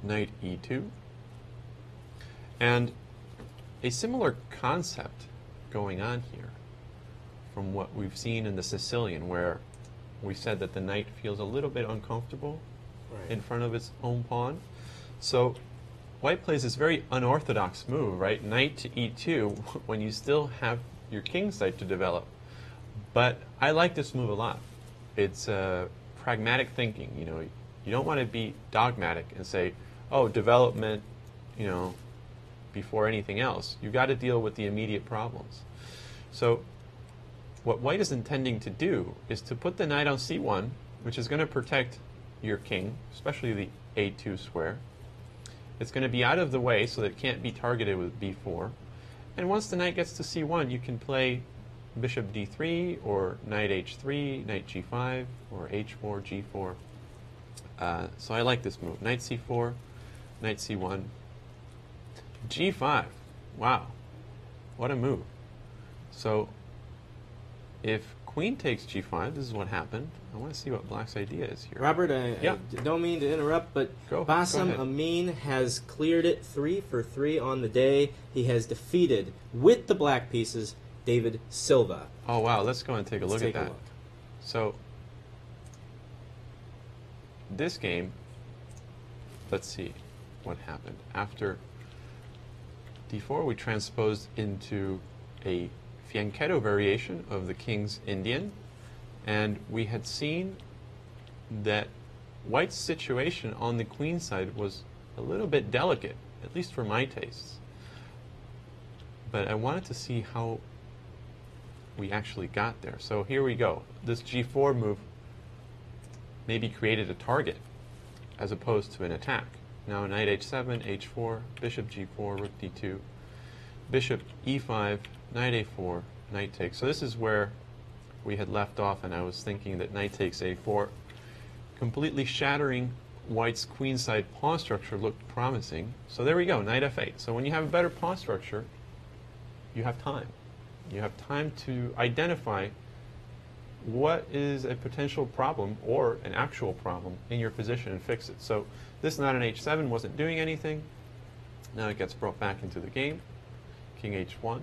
Knight e2. And a similar concept going on here from what we've seen in the Sicilian, where we said that the knight feels a little bit uncomfortable in front of its own pawn. So white plays this very unorthodox move, right? Knight to e2 when you still have your king side to develop. But I like this move a lot. It's pragmatic thinking. You know, you don't want to be dogmatic and say, oh, development, you know, before anything else. You've got to deal with the immediate problems. So what white is intending to do is to put the knight on c1, which is going to protect your king, especially the a2 square. It's going to be out of the way so that it can't be targeted with b4. And once the knight gets to c1, you can play bishop d3 or knight h3, knight g5, or h4, g4. So I like this move. Knight c4, knight c1, g5. Wow, what a move. So if queen takes g5, this is what happened. I want to see what black's idea is here.
Robert, I don't mean to interrupt, but Bassem Amin has cleared it 3 for 3 on the day. He has defeated, with the black pieces, David Silva.
Oh, wow. Let's go and take a look at that. So this game, let's see what happened. After d4, we transposed into a fianchetto variation of the king's Indian, and we had seen that white's situation on the queen side was a little bit delicate, at least for my tastes. But I wanted to see how we actually got there. So here we go. This g4 move maybe created a target as opposed to an attack. Now knight h7, h4, bishop g4, rook d2, bishop e5, knight a4, knight takes. So this is where we had left off, and I was thinking that knight takes a4, completely shattering white's queenside pawn structure, looked promising. So there we go, knight f8. So when you have a better pawn structure, you have time. You have time to identify what is a potential problem or an actual problem in your position and fix it. So this knight on h7 wasn't doing anything. Now it gets brought back into the game. King h1,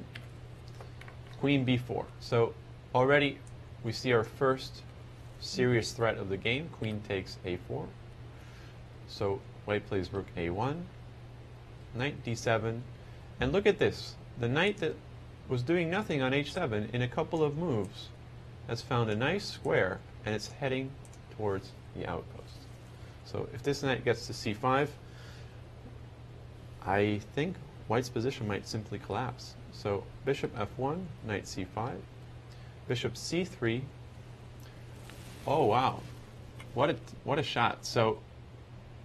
queen b4. So already we see our first serious threat of the game. Queen takes a4. So white plays rook a1, knight d7, and look at this. The knight that was doing nothing on h7 in a couple of moves has found a nice square, and it's heading towards the outpost. So if this knight gets to c5, I think white's position might simply collapse. So bishop f1, knight c5, bishop c3. Oh wow, what a shot. So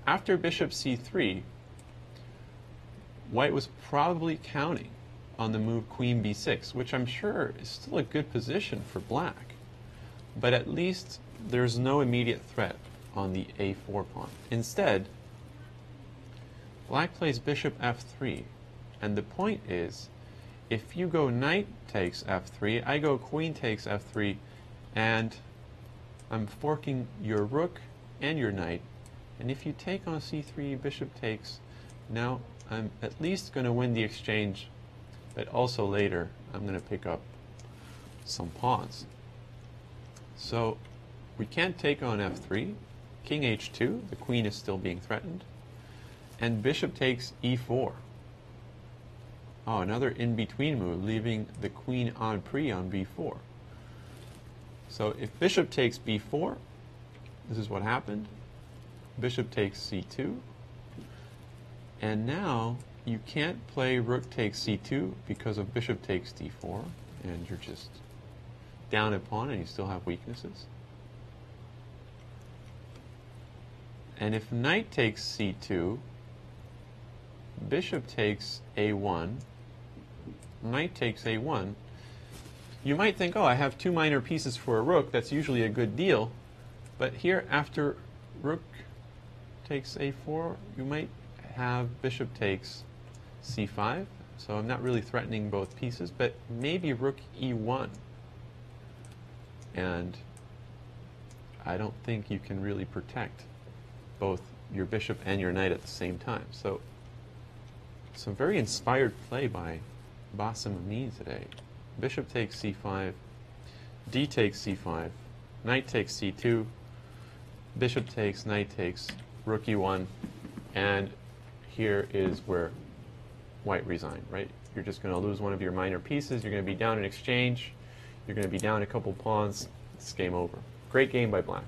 after bishop c3, white was probably counting on the move queen b6, which I'm sure is still a good position for black. But at least there's no immediate threat on the a4 pawn. Instead, black plays bishop f3. And the point is, if you go knight takes f3, I go queen takes f3, and I'm forking your rook and your knight. And if you take on c3, bishop takes, now I'm at least going to win the exchange, but also later I'm going to pick up some pawns. So we can't take on f3, king h2, the queen is still being threatened, and bishop takes e4. Oh, another in-between move, leaving the queen en prise on b4. So if bishop takes b4, this is what happened. Bishop takes c2. And now you can't play rook takes c2 because of bishop takes d4, and you're just down a pawn and you still have weaknesses. And if knight takes c2, bishop takes a1, knight takes a1, you might think, oh, I have two minor pieces for a rook. That's usually a good deal. But here, after rook takes a4, you might have bishop takes c5. So I'm not really threatening both pieces, but maybe rook e1. And I don't think you can really protect both your bishop and your knight at the same time. So some very inspired play by Bassem Amin today. Bishop takes c5, d takes c5, knight takes c2, bishop takes, knight takes, rook e1, and here is where white resigned, right? You're just going to lose one of your minor pieces, you're going to be down in exchange, you're going to be down a couple pawns, it's game over. Great game by black.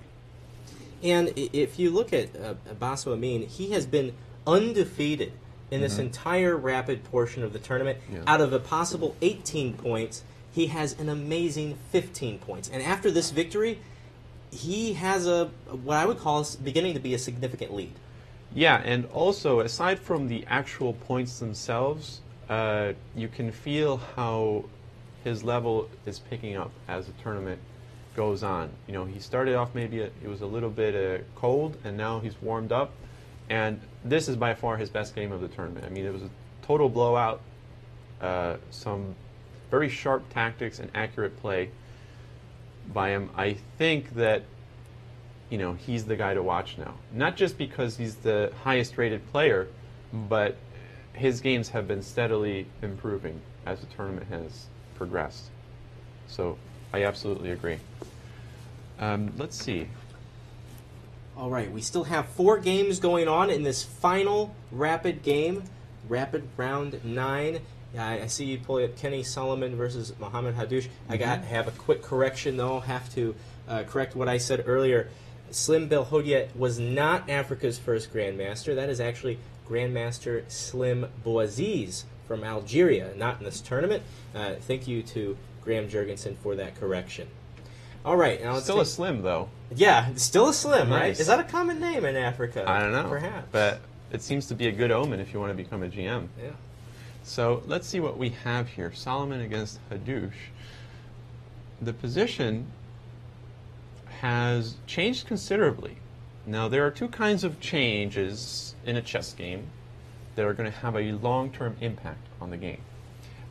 And if you look at Bassem Amin, he has been undefeated in this entire rapid portion of the tournament.
Yeah.
Out of a possible 18 points, he has an amazing 15 points. And after this victory, he has what I would call beginning to be a significant lead.
Yeah, and also, aside from the actual points themselves, you can feel how his level is picking up as the tournament goes on. You know, he started off maybe it was a little bit cold, and now he's warmed up. And this is by far his best game of the tournament. I mean, it was a total blowout, some very sharp tactics and accurate play by him. I think that, you know, he's the guy to watch now. Not just because he's the highest rated player, but his games have been steadily improving as the tournament has progressed. So I absolutely agree. Let's see.
All right, we still have 4 games going on in this final rapid game, rapid round 9. I see you pulling up Kenny Solomon versus Mohamed Haddouche. I have a quick correction, though. Have to correct what I said earlier. Slim Belkhodja was not Africa's first Grandmaster. That is actually Grandmaster Slim Bouaziz from Algeria, not in this tournament. Thank you to Graham Jurgensen for that correction. All right, now let's
still a Slim, though.
Yeah, still a Slim,
Nice.
right? Is that a common name in Africa?
I don't know.
Perhaps.
But it seems to be a good omen if you want to become a GM.
Yeah.
So let's see what we have here. Solomon against Haddouche. The position has changed considerably. Now, there are two kinds of changes in a chess game that are going to have a long-term impact on the game.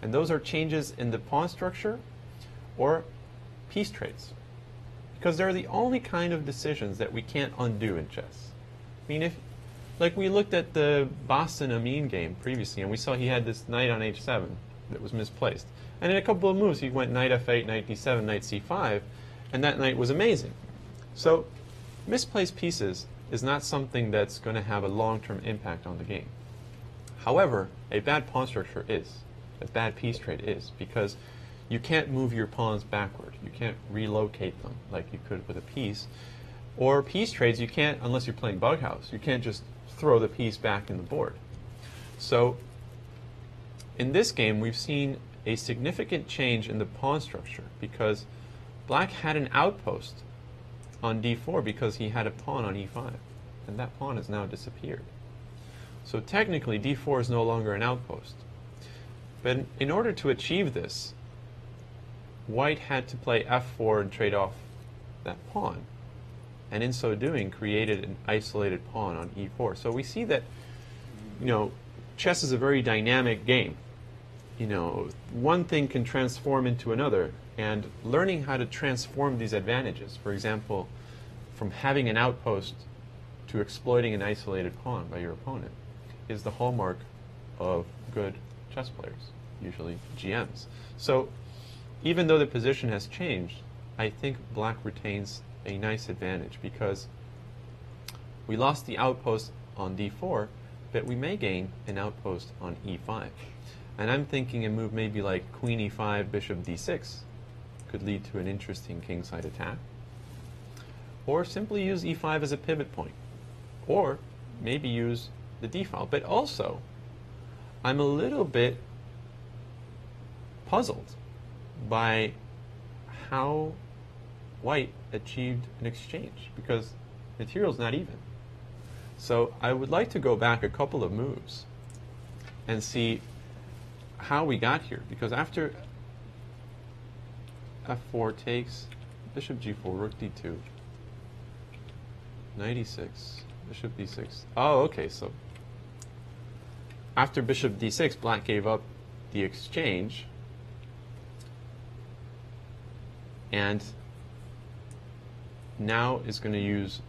And those are changes in the pawn structure or piece trades. Because they're the only kind of decisions that we can't undo in chess. I mean, like we looked at the Bassem Amin game previously, and we saw he had this knight on h7 that was misplaced. And in a couple of moves, he went knight f8, knight d7, knight c5, and that knight was amazing. So misplaced pieces is not something that's going to have a long-term impact on the game. However, a bad pawn structure is. A bad piece trade is, because you can't move your pawns backward. You can't relocate them like you could with a piece. Or piece trades, you can't, unless you're playing bug house, you can't just throw the piece back in the board. So in this game, we've seen a significant change in the pawn structure because black had an outpost on d4 because he had a pawn on e5, and that pawn has now disappeared. So technically, d4 is no longer an outpost. But in order to achieve this, white had to play f4 and trade off that pawn, and in so doing created an isolated pawn on e4. So we see that, you know, chess is a very dynamic game. You know, one thing can transform into another, and learning how to transform these advantages, for example, from having an outpost to exploiting an isolated pawn by your opponent, is the hallmark of good chess players, usually GMs. So even though the position has changed, I think black retains a nice advantage because we lost the outpost on d4, but we may gain an outpost on e5. And I'm thinking a move maybe like queen e5, bishop d6 could lead to an interesting kingside attack. Or simply use e5 as a pivot point. Or maybe use the d file. But also, I'm a little bit puzzled by how white achieved an exchange, because material's not even. So I would like to go back a couple of moves and see how we got here, because after f4 takes, bishop g4, rook d2, knight e6, bishop d6. Oh, okay, so after bishop d6, black gave up the exchange, and now is going to use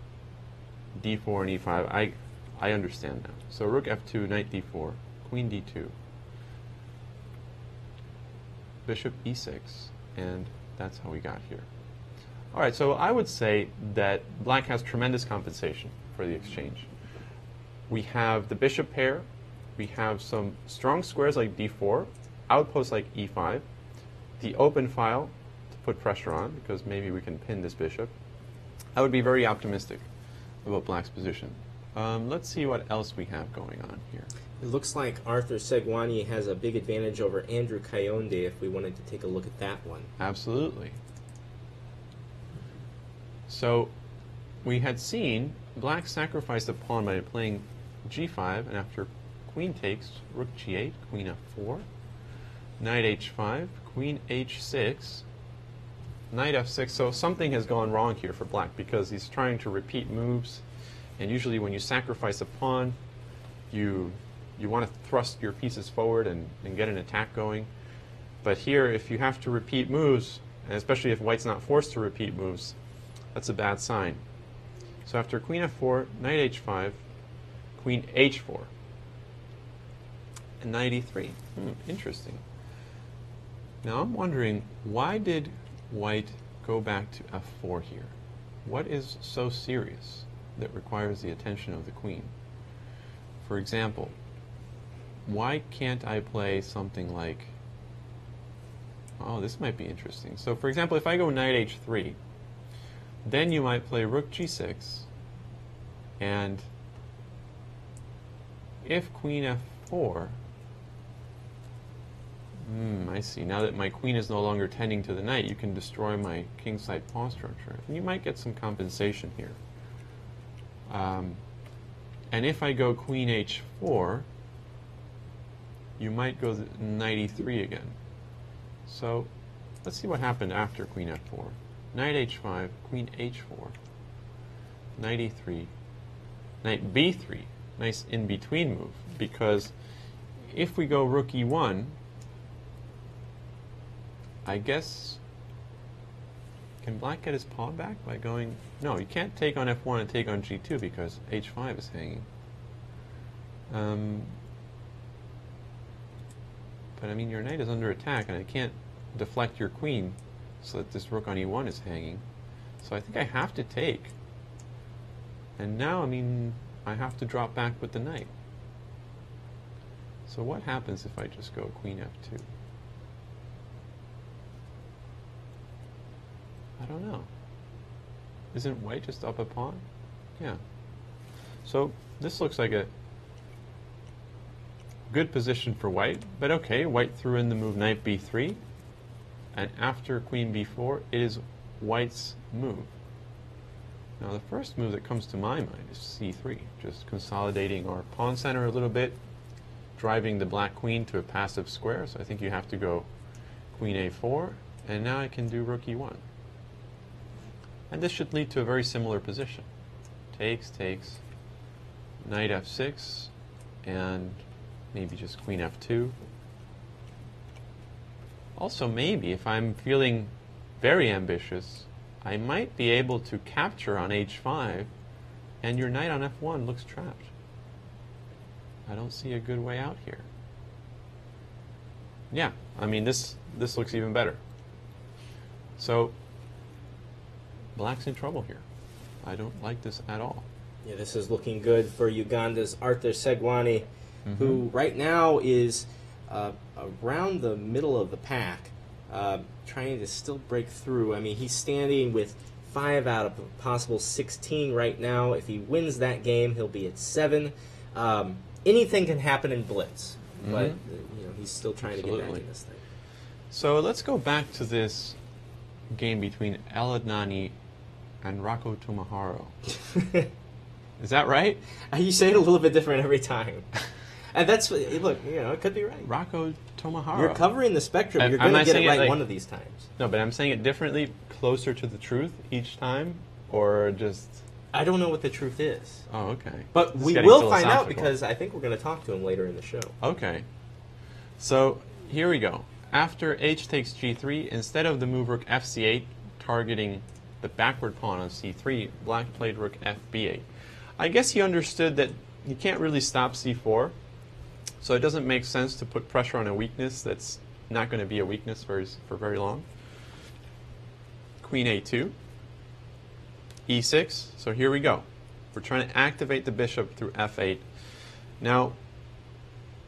d4 and e5. I understand now. So rook f2, knight d4, queen d2, bishop e6, and that's how we got here. All right, so I would say that black has tremendous compensation for the exchange. We have the bishop pair, we have some strong squares like d4, outposts like e5, the open file to put pressure on, because maybe we can pin this bishop. I would be very optimistic about black's position. Let's see what else we have going on here.
It looks like Arthur Segwani has a big advantage over Andrew Kayonde if we wanted to take a look at that one.
Absolutely. So we had seen black sacrifice the pawn by playing g5, and after queen takes, rook g8, queen f4, knight h5, queen h6, knight f6. So something has gone wrong here for black, because he's trying to repeat moves, and usually when you sacrifice a pawn, you want to thrust your pieces forward and get an attack going. But here, if you have to repeat moves, and especially if white's not forced to repeat moves, that's a bad sign. So after queen f4, knight h5, queen h4, and knight e3. Interesting. Now I'm wondering, why did white go back to f4 here? What is so serious that requires the attention of the queen? For example, why can't I play something like, oh, this might be interesting. So for example, if I go knight h3, then you might play rook g6, and if queen f4, I see. Now that my queen is no longer tending to the knight, you can destroy my kingside pawn structure. And you might get some compensation here. And if I go queen h4, you might go knight e3 again. So let's see what happened after queen f4. Knight h5, queen h4, knight e3, knight b3. Nice in-between move, because if we go rook e1, I guess, can black get his pawn back by going, no, you can't take on f1 and take on g2 because h5 is hanging. But I mean, your knight is under attack, and I can't deflect your queen so that this rook on e1 is hanging. So I think I have to take. And now, I mean, I have to drop back with the knight. So what happens if I just go queen f2? I don't know. Isn't white just up a pawn? Yeah. So this looks like a good position for white, but okay, white threw in the move knight b3, and after queen b4, it is white's move. Now the first move that comes to my mind is c3, just consolidating our pawn center a little bit, driving the black queen to a passive square, so I think you have to go queen a4, and now I can do rook e1. And this should lead to a very similar position. Takes, takes, knight f6, and maybe just queen f2. Also maybe, if I'm feeling very ambitious, I might be able to capture on h5, and your knight on f1 looks trapped. I don't see a good way out here. Yeah, I mean, this looks even better. So black's in trouble here. I don't like this at all.
Yeah, this is looking good for Uganda's Arthur Segwani, who right now is around the middle of the pack. trying to still break through. I mean, he's standing with 5 out of a possible 16 right now. If he wins that game, he'll be at 7. Anything can happen in Blitz, but he's still trying to get back in this thing.
So let's go back to this game between Eladnani and Rako Tomaharo. Is that right?
You say it a little bit different every time. And that's, look, it could be right.
Rako Tomaharo.
You're covering the spectrum. You're going to get it right one of these times.
No, but I'm saying it differently, closer to the truth each time, or just...
I don't know what the truth is.
Oh, okay.
But we will find out because I think we're going to talk to him later in the show.
Okay. So, here we go. After h takes g3, instead of the move rook fc8, targeting the backward pawn on c3, black played rook fb8. I guess he understood that you can't really stop c4, so it doesn't make sense to put pressure on a weakness that's not going to be a weakness for very long. Queen a2, e6, so here we go. We're trying to activate the bishop through f8. Now,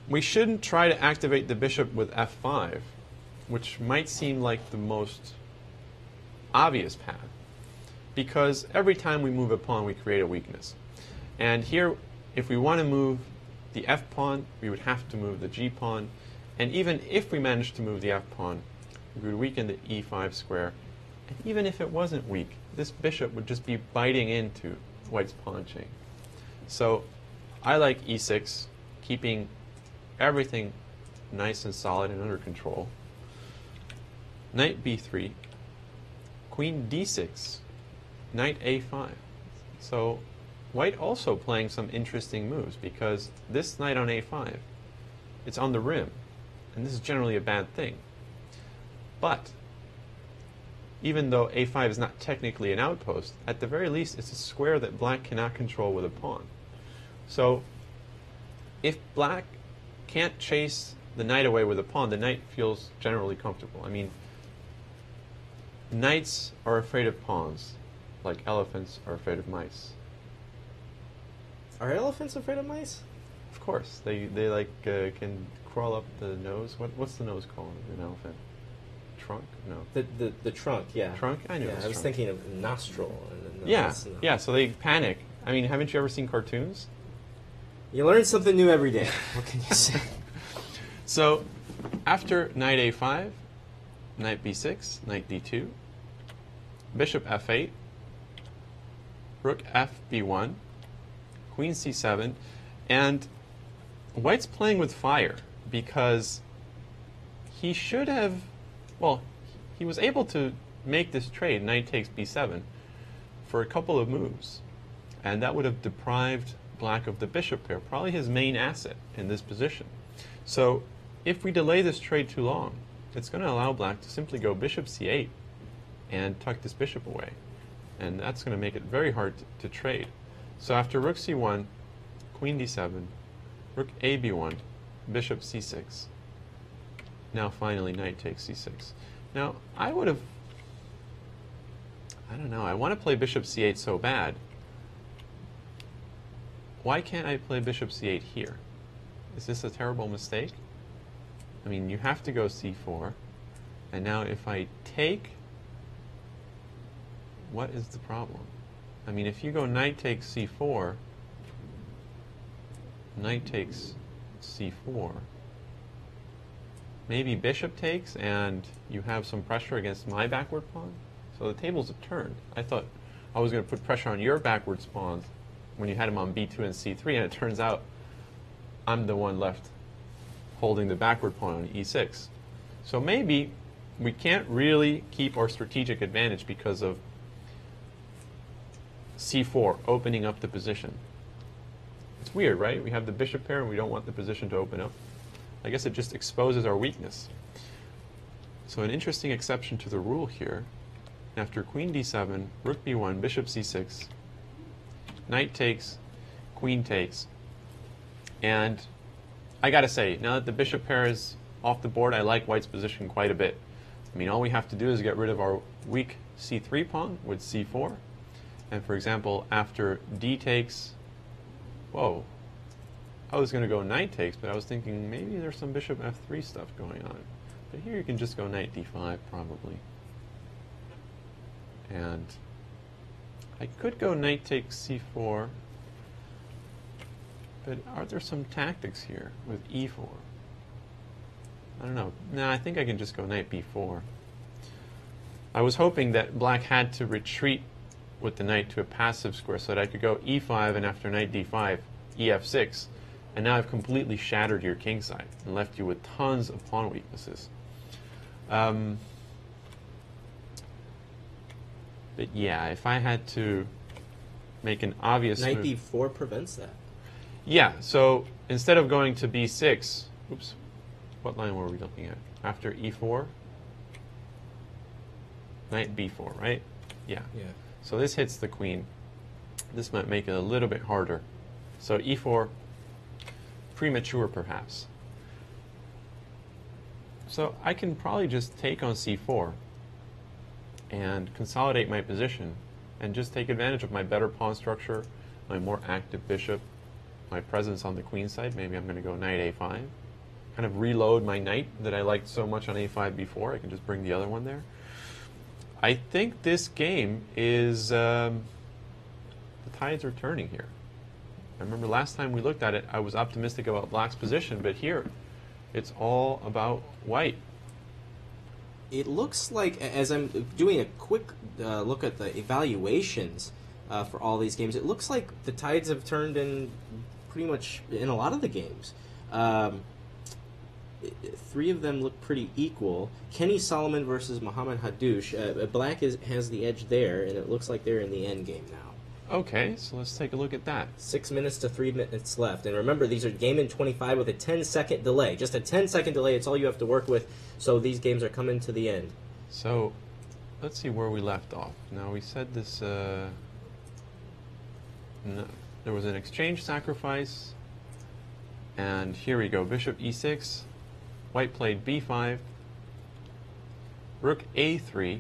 we shouldn't try to activate the bishop with f5, which might seem like the most obvious path, because every time we move a pawn, we create a weakness. And here, if we want to move the f-pawn, we would have to move the g-pawn, and even if we managed to move the f-pawn, we would weaken the e5 square. And even if it wasn't weak, this bishop would just be biting into white's pawn chain. So I like e6, keeping everything nice and solid and under control. Knight b3, queen d6, knight a5. So white also playing some interesting moves, because this knight on a5, it's on the rim, and this is generally a bad thing. But even though a5 is not technically an outpost, at the very least it's a square that black cannot control with a pawn. So if black can't chase the knight away with a pawn, the knight feels generally comfortable. I mean, knights are afraid of pawns, like elephants are afraid of mice.
Are elephants afraid of mice?
Of course, they like can crawl up the nose. What's the nose called in an elephant? Trunk? No.
The trunk, yeah.
Trunk? I knew.
Yeah, I was thinking of nostril.
Yeah, so they panic. I mean, haven't you ever seen cartoons?
You learn something new every day. What can you say?
So, after knight a5, knight b6, knight d2, bishop f8, rook fb1, queen c7, and white's playing with fire because he should have, well, he was able to make this trade, knight takes b7, for a couple of moves, and that would have deprived black of the bishop pair, probably his main asset in this position. So if we delay this trade too long, it's going to allow black to simply go bishop c8 and tuck this bishop away, and that's going to make it very hard to trade. So after rook c1, queen d7, rook ab1, bishop c6. Now finally knight takes c6. Now I would have, I don't know, I want to play bishop c8 so bad. Why can't I play bishop c8 here? Is this a terrible mistake? I mean, you have to go c4. And now if I take, what is the problem? I mean, if you go knight takes c4, knight takes c4, maybe bishop takes and you have some pressure against my backward pawn. So the tables have turned. I thought I was going to put pressure on your backwards pawns when you had him on b2 and c3, and it turns out I'm the one left holding the backward pawn on e6. So maybe we can't really keep our strategic advantage because of c4 opening up the position. It's weird, right? We have the bishop pair and we don't want the position to open up. I guess it just exposes our weakness. So an interesting exception to the rule here. After queen d7, rook b1, bishop c6, knight takes, queen takes. And I gotta say, now that the bishop pair is off the board, I like white's position quite a bit. I mean, all we have to do is get rid of our weak c3 pawn with c4. And for example, after d takes, whoa, I was going to go knight takes, but I was thinking maybe there's some bishop f3 stuff going on. But here you can just go knight d5 probably. And I could go knight takes c4. But are there some tactics here with e4? I don't know. No, I think I can just go knight b4. I was hoping that black had to retreat with the knight to a passive square so that I could go e5 and after knight d5, ef6. And now I've completely shattered your king side and left you with tons of pawn weaknesses. But yeah, if I had to make an obvious
Knight
move,
b4 prevents that.
yeah, so instead of going to b6, oops, what line were we looking at? After e4? Knight b4, right? Yeah.
Yeah.
So this hits the queen. This might make it a little bit harder. So e4, premature perhaps. So I can probably just take on c4 and consolidate my position and just take advantage of my better pawn structure, my more active bishop, my presence on the queen side. Maybe I'm going to go knight a5. Kind of reload my knight that I liked so much on a5 before. I can just bring the other one there. I think this game is, the tides are turning here. I remember last time we looked at it, I was optimistic about black's position, but here, it's all about white.
It looks like, as I'm doing a quick look at the evaluations for all these games, it looks like the tides have turned in pretty much in a lot of the games. Three of them look pretty equal. Kenny Solomon versus Mohamed Haddouche. Black has the edge there, and it looks like they're in the end game now.
Okay, so let's take a look at that.
6 minutes to 3 minutes left. And remember, these are game in 25 with a 10-second delay. Just a 10-second delay, it's all you have to work with. So these games are coming to the end.
So, let's see where we left off. Now, we said this, no, there was an exchange sacrifice. And here we go, bishop e6. White played b5. Rook a3.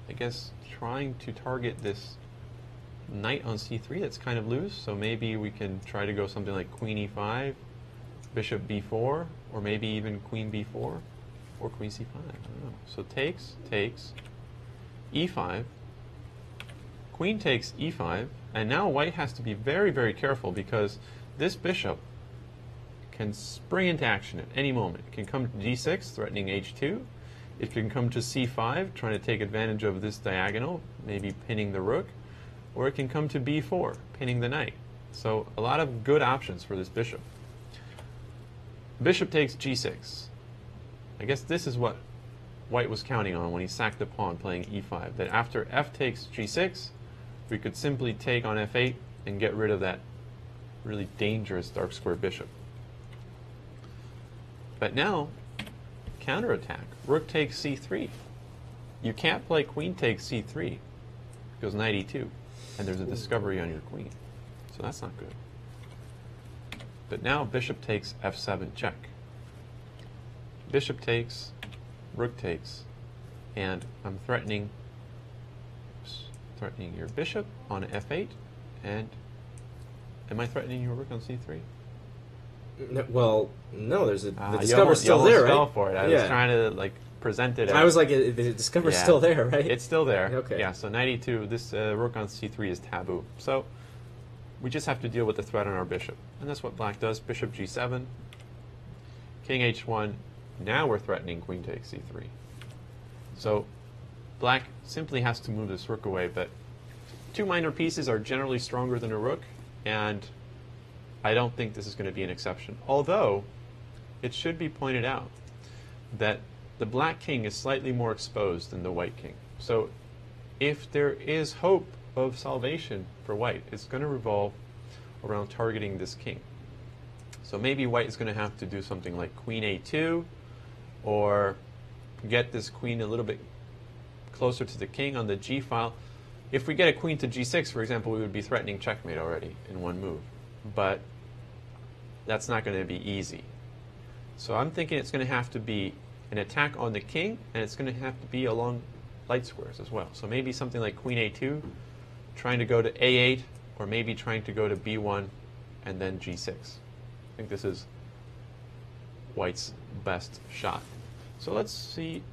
I guess trying to target this knight on c3 that's kind of loose, so maybe we can try to go something like queen e5, bishop b4, or maybe even queen b4 or queen c5. I don't know. So takes e5, queen takes e5, and now white has to be very, very careful because this bishop can spring into action at any moment. It can come to d6, threatening h2. It can come to c5, trying to take advantage of this diagonal, maybe pinning the rook. Or it can come to b4, pinning the knight. So a lot of good options for this bishop. Bishop takes g6. I guess this is what white was counting on when he sacked the pawn playing e5, that after f takes g6, we could simply take on f8 and get rid of that really dangerous dark square bishop. But now, counterattack. Rook takes c3. You can't play queen takes c3 because knight e2. And there's a discovery on your queen. So that's not good. But now bishop takes f7 check. Bishop takes, rook takes, and I'm threatening your bishop on f8, and am I threatening your rook on c3?
No, well, no, there's the
You
discover's still there, right?
fell for it. I was trying to like present it.
I was like, the discover's still there, right?
It's still there.
Okay.
Yeah. So knight e2. This rook on c3 is taboo. So we just have to deal with the threat on our bishop, and that's what black does. Bishop g7, king h1. Now we're threatening queen takes c3. So black simply has to move this rook away, but two minor pieces are generally stronger than a rook, and I don't think this is going to be an exception. Although, it should be pointed out that the black king is slightly more exposed than the white king. So if there is hope of salvation for white, it's going to revolve around targeting this king. So maybe white is going to have to do something like queen a2, or get this queen a little bit closer to the king on the g file. If we get a queen to g6, for example, we would be threatening checkmate already in one move. But that's not going to be easy. So I'm thinking it's going to have to be an attack on the king, and it's going to have to be along light squares as well. So maybe something like queen a2, trying to go to a8, or maybe trying to go to b1 and then g6. I think this is white's best shot. So let's see.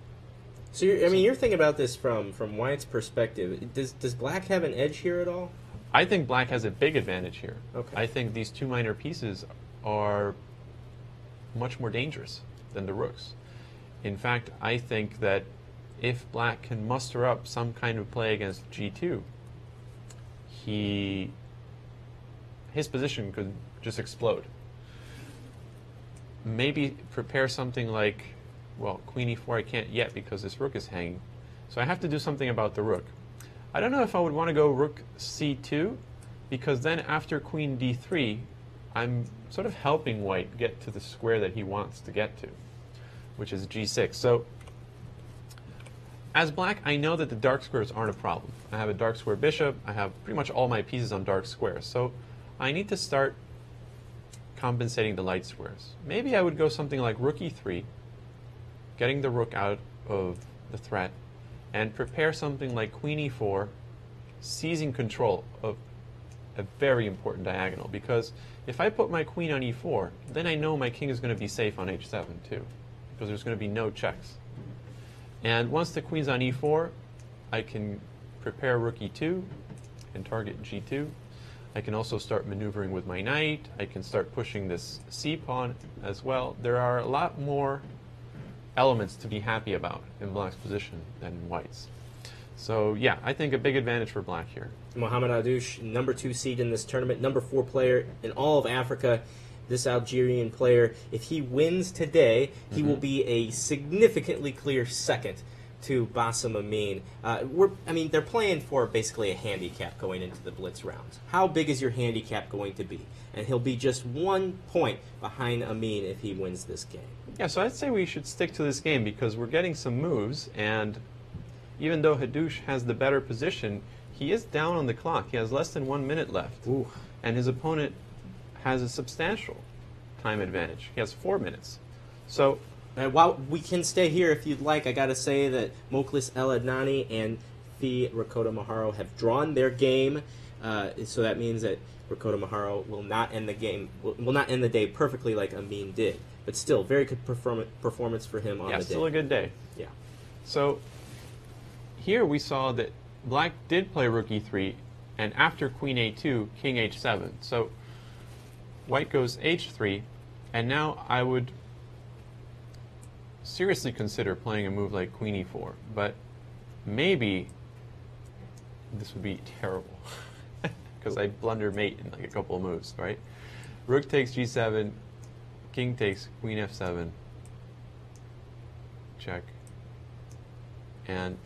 So you're thinking about this from White's perspective. Does Black have an edge here at all?
I think Black has a big advantage here.
Okay.
I think these two minor pieces are much more dangerous than the rooks. In fact, I think that if Black can muster up some kind of play against G2, his position could just explode. Maybe prepare something like, well, Queen E4 I can't yet because this rook is hanging. So I have to do something about the rook. I don't know if I would want to go rook C2, because then after Queen D3, I'm sort of helping White get to the square that he wants to get to, which is G6. So as Black, I know that the dark squares aren't a problem. I have a dark square bishop. I have pretty much all my pieces on dark squares. So I need to start compensating the light squares. Maybe I would go something like rook E3, getting the rook out of the threat, and prepare something like Queen E4, seizing control of a very important diagonal. Because if I put my queen on E4, then I know my king is going to be safe on H7 too, because there's going to be no checks. And once the queen's on E4, I can prepare rook E2 and target G2. I can also start maneuvering with my knight. I can start pushing this C pawn as well. There are a lot more elements to be happy about in Black's position than in White's. So yeah, I think a big advantage for Black here.
Mohamed Haddouche, number 2 seed in this tournament, number 4 player in all of Africa. This Algerian player, if he wins today, he will be a significantly clear second to Bassem Amin. They're playing for basically a handicap going into the Blitz rounds. How big is your handicap going to be? And he'll be just 1 point behind Amin if he wins this game.
Yeah, so I'd say we should stick to this game because we're getting some moves, and even though Haddouche has the better position, he is down on the clock. He has less than 1 minute left.
Ooh.
And his opponent has a substantial time advantage. He has 4 minutes. So
while we can stay here if you'd like, I got to say that Mokhlis El Adnani and Fi Rakota Maharo have drawn their game. So that means that Rakota Maharo will not end the game, will not end the day perfectly like Amin did. But still, very good performance for him on the day.
Yeah, still a good day.
Yeah.
So here we saw that Black did play rook E3, and after Queen A2, King H7. So White goes H3, and now I would seriously consider playing a move like Queen E4, but maybe this would be terrible because I blunder mate in like a couple of moves, right? Rook takes G7, King takes Queen F7, check, and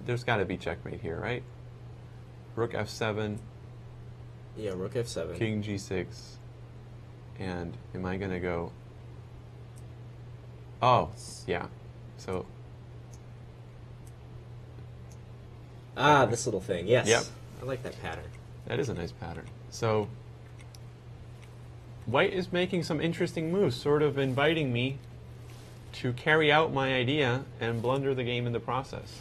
there's got to be checkmate here, right? Rook F7.
Yeah, Rook F7.
King G6. And am I going to go... Oh, yeah. So...
this little thing, yes.
Yep.
I like that pattern.
That is a nice pattern. So White is making some interesting moves, sort of inviting me to carry out my idea and blunder the game in the process.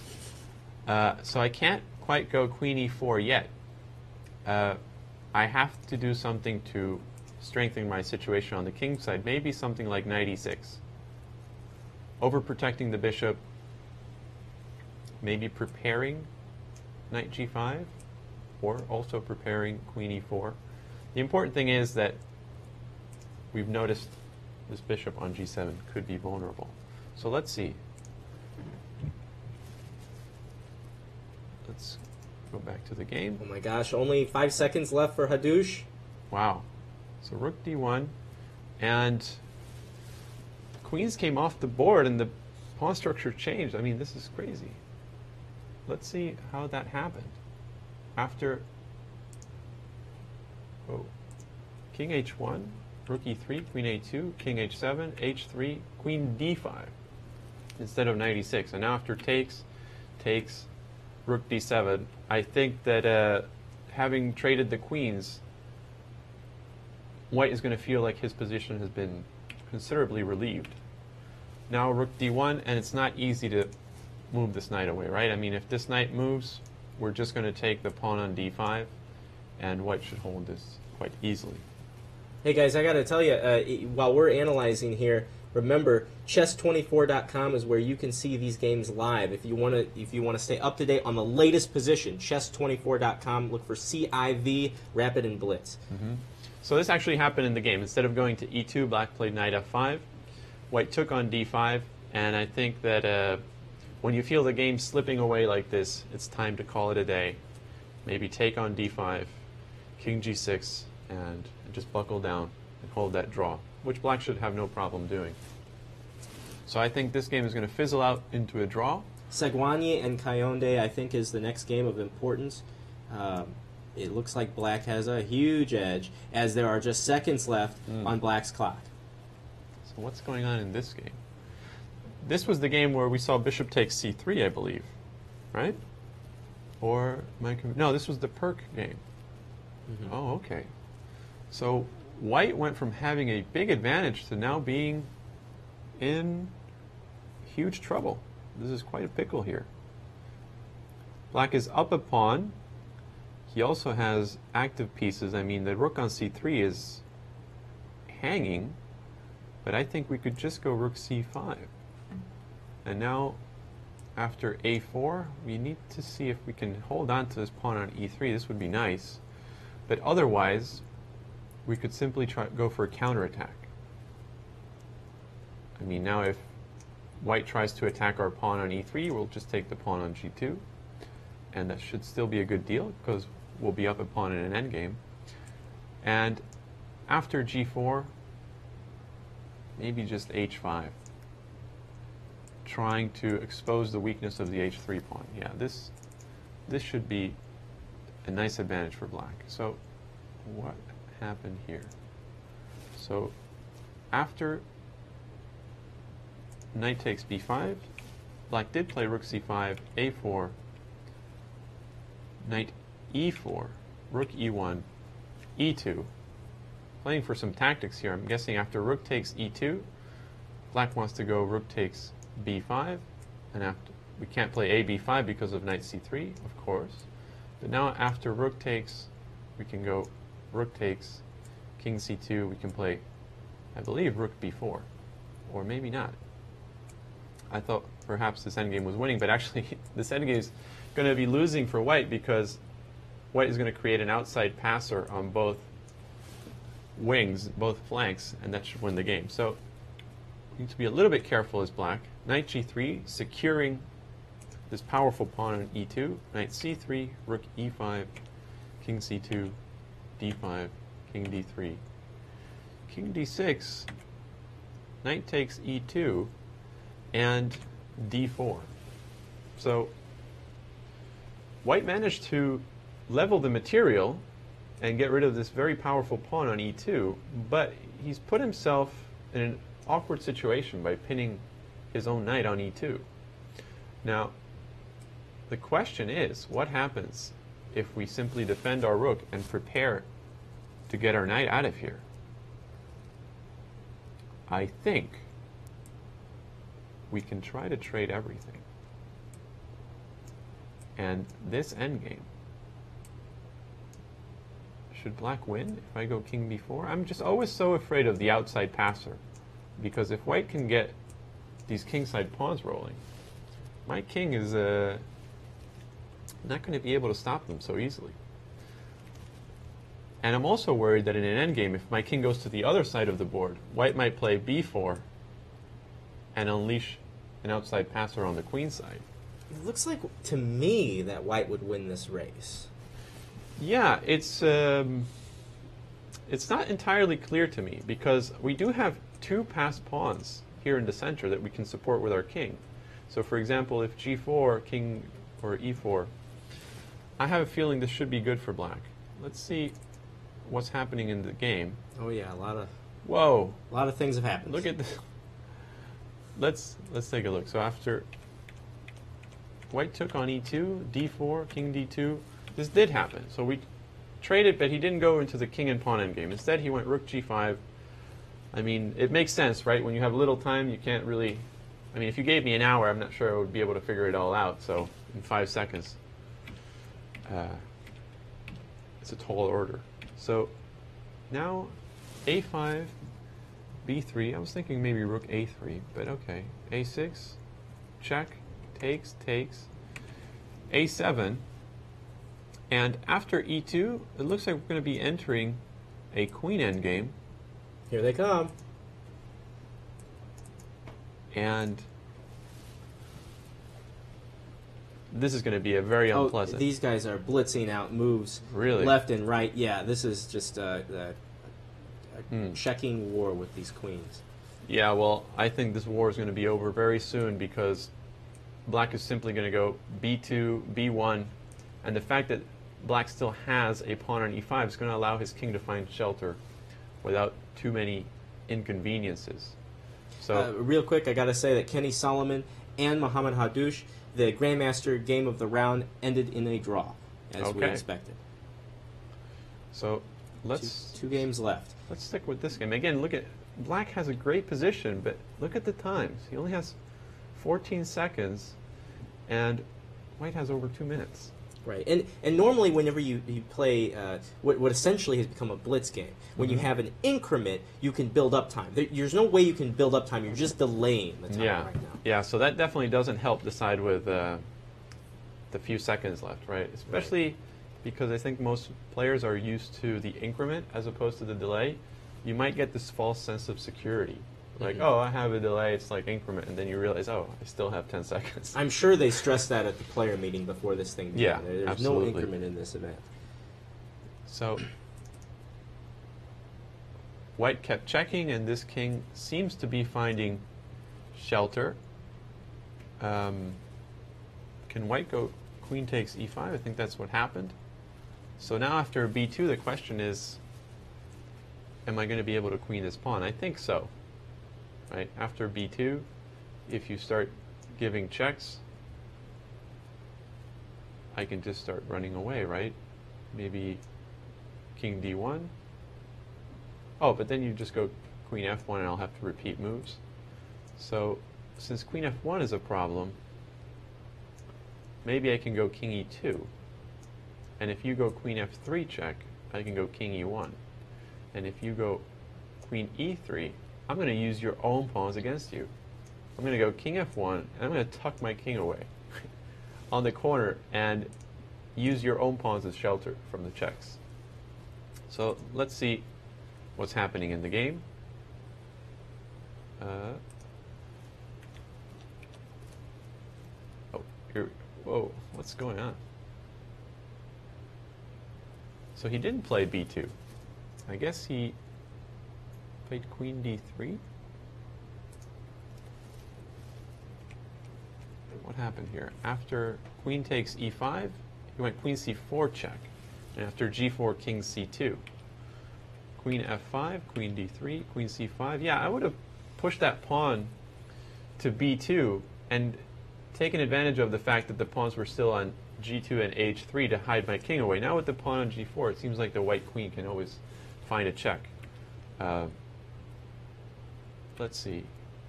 So I can't quite go Queen E4 yet. I have to do something to strengthen my situation on the king side. Maybe something like Knight E6. Overprotecting the bishop. Maybe preparing Knight G5. Or also preparing Queen E4. The important thing is that we've noticed this bishop on G7 could be vulnerable. So let's see. Let's go back to the game.
Oh my gosh, only 5 seconds left for Haddouche.
Wow. So rook D1, and queens came off the board and the pawn structure changed. I mean, this is crazy. Let's see how that happened. After King H1, rook E3, Queen A2, King H7, H3, Queen D5 instead of Knight E6. And now after takes, rook D7, I think that having traded the queens, White is going to feel like his position has been considerably relieved. Now rook D1, and it's not easy to move this knight away, right? I mean, if this knight moves, we're just going to take the pawn on D5, and White should hold this quite easily.
Hey guys, I got to tell you, while we're analyzing here, Remember, chess24.com is where you can see these games live. If you want to stay up to date on the latest position, chess24.com, look for CIV, Rapid, and Blitz.
So this actually happened in the game. Instead of going to e2, black played knight f5. White took on d5, and I think that when you feel the game slipping away like this, it's time to call it a day. Maybe take on d5, king g6, and just buckle down and hold that draw, which black should have no problem doing. So I think this game is going to fizzle out into a draw.
Segwani and Kayonde, I think, is the next game of importance. It looks like black has a huge edge, as there are just seconds left on black's clock.
So what's going on in this game? This was the game where we saw bishop takes c3, I believe, right? Or no, this was the Perk game. Oh, okay. So white went from having a big advantage to now being in huge trouble. This is quite a pickle here. Black is up a pawn. He also has active pieces. I mean, the rook on c3 is hanging, but I think we could just go rook c5. And now, after a4, we need to see if we can hold on to this pawn on e3. This would be nice. But otherwise, we could simply go for a counterattack. I mean, now if white tries to attack our pawn on e3, we'll just take the pawn on g2. And that should still be a good deal, because we'll be up a pawn in an endgame. And after g4, maybe just h5. Trying to expose the weakness of the h3 pawn. Yeah, this should be a nice advantage for black. So what happened here? So after knight takes b5, black did play rook c5, a4, knight e4, rook e1, e2. Playing for some tactics here. I'm guessing after rook takes e2, black wants to go rook takes b5, and after we can't play a b5 because of knight c3, of course. But now after rook takes, we can go rook takes, king c2. We can play, I believe, rook b4, or maybe not. I thought perhaps this endgame was winning, but actually this endgame is going to be losing for white, because white is going to create an outside passer on both wings, both flanks, and that should win the game. So we need to be a little bit careful as black. Knight g3, securing this powerful pawn on e2. Knight c3, rook e5, king c2, d5, king d3. King d6, knight takes e2, and d4. So white managed to level the material and get rid of this very powerful pawn on e2, but he's put himself in an awkward situation by pinning his own knight on e2. Now, the question is, what happens if we simply defend our rook and prepare to get our knight out of here? I think we can try to trade everything. And this endgame, should black win if I go king b4? I'm just always so afraid of the outside passer, because if white can get these kingside pawns rolling, my king is not going to be able to stop them so easily. And I'm also worried that in an endgame, if my king goes to the other side of the board, white might play b4 and unleash an outside passer on the queen side.
It looks like, to me, that white would win this race.
Yeah, it's not entirely clear to me, because we do have two passed pawns here in the center that we can support with our king. So for example, if g4, king, or e4, I have a feeling this should be good for black. Let's see what's happening in the game.
Oh yeah, a lot of things have happened.
Look at this. Let's take a look. So after white took on e2, d4, king d2, this did happen. So we traded, but he didn't go into the king and pawn endgame. Instead, he went rook g5. I mean, it makes sense, right? When you have little time, you can't really... I mean, if you gave me an hour, I'm not sure I would be able to figure it all out. So in 5 seconds, it's a tall order. So now a5, b3. I was thinking maybe rook a3, but okay. a6, check, takes, a7. And after e2, it looks like we're going to be entering a queen endgame.
Here they come.
And this is going to be a very unpleasant.
These guys are blitzing out moves
Really?
left and right. Yeah, this is just a checking war with these queens.
Yeah, well, I think this war is going to be over very soon because black is simply going to go b2, b1, and the fact that black still has a pawn on e5 is going to allow his king to find shelter without too many inconveniences. So,
real quick, I got to say that Kenny Solomon and Mohamed Haddouche, the Grandmaster game of the round, ended in a draw, as we expected.
So let's
two games left.
Let's stick with this game. Again, look at black has a great position, but look at the times. He only has 14 seconds, and white has over 2 minutes.
Right, and normally whenever you play what essentially has become a blitz game, when you have an increment, you can build up time. There's no way you can build up time. You're just delaying the time right now.
Yeah, so that definitely doesn't help decide with the few seconds left, right? Especially because I think most players are used to the increment as opposed to the delay. You might get this false sense of security. Like, oh, I have a delay, it's like increment, and then you realize, oh, I still have 10 seconds.
I'm sure they stressed that at the player meeting before this thing began.
Yeah,
There's
absolutely.
no increment in this event.
So, white kept checking, and this king seems to be finding shelter. Can white go queen takes e5? I think that's what happened. So now after b2, the question is, am I going to be able to queen this pawn? I think so. Right? After b2, if you start giving checks, I can just start running away, right? Maybe king d1. Oh, but then you just go queen f1 and I'll have to repeat moves. So since queen f1 is a problem, maybe I can go king e2. And if you go queen f3 check, I can go king e1. And if you go queen e3, I'm going to use your own pawns against you. I'm going to go king f1, and I'm going to tuck my king away on the corner and use your own pawns as shelter from the checks. So let's see what's happening in the game. Whoa, what's going on? So he didn't play b2. I guess he played queen d3. What happened here? After queen takes e5, he went queen c4 check. And after g4, king c2. Queen f5, queen d3, queen c5. Yeah, I would have pushed that pawn to b2 and taken advantage of the fact that the pawns were still on g2 and h3 to hide my king away. Now with the pawn on g4, it seems like the white queen can always find a check. Let's see,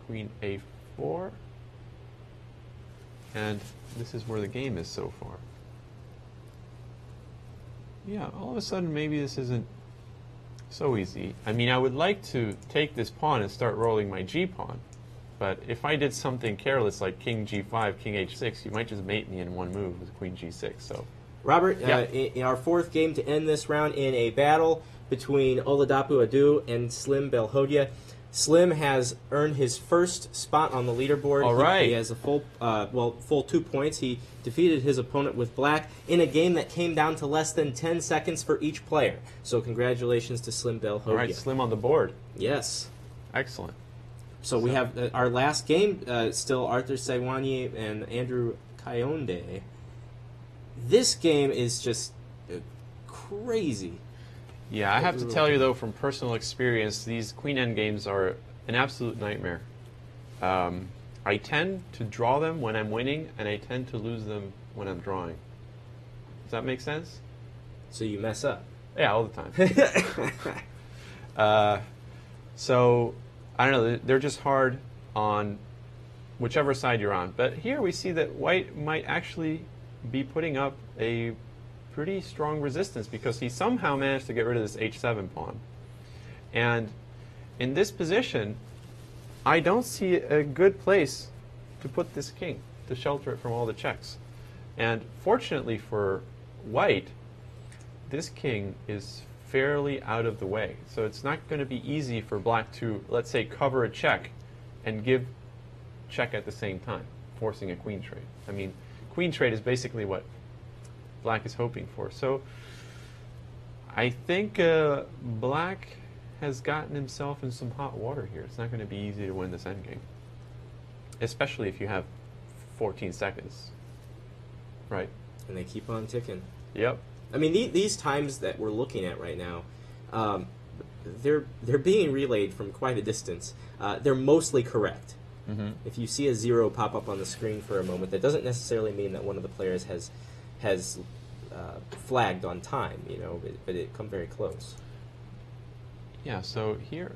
queen a4, and this is where the game is so far. Yeah, all of a sudden maybe this isn't so easy. I mean, I would like to take this pawn and start rolling my g-pawn, but if I did something careless like king g5, king h6, you might just mate me in one move with queen g6. So,
Robert, in our fourth game to end this round in a battle between Oladapo Adu and Slim Belkhodja. Slim has earned his first spot on the leaderboard.
All right.
He has a full 2 points. He defeated his opponent with black in a game that came down to less than 10 seconds for each player. So congratulations to Slim Belkhodja.
All right, Slim on the board.
Yes.
Excellent.
So we have our last game, still Arthur Saiwani and Andrew Kayonde. This game is just crazy.
Yeah, I have to tell you, though, from personal experience, these queen endgames are an absolute nightmare. I tend to draw them when I'm winning, and I tend to lose them when I'm drawing. Does that make sense?
So you mess up.
Yeah, all the time. So, I don't know, they're just hard on whichever side you're on. But here we see that white might actually be putting up a pretty strong resistance because he somehow managed to get rid of this h7 pawn. And in this position, I don't see a good place to put this king, to shelter it from all the checks. And fortunately for white, this king is fairly out of the way. So it's not going to be easy for black to, let's say, cover a check and give check at the same time, forcing a queen trade. I mean, queen trade is basically what black is hoping for. So I think black has gotten himself in some hot water here. It's not going to be easy to win this endgame, especially if you have 14 seconds, right?
And they keep on ticking.
Yep.
I mean, these times that we're looking at right now, they're being relayed from quite a distance. They're mostly correct.
Mm-hmm.
If you see a 0 pop up on the screen for a moment, that doesn't necessarily mean that one of the players has flagged on time, you know, but it come very close.
Yeah. So here,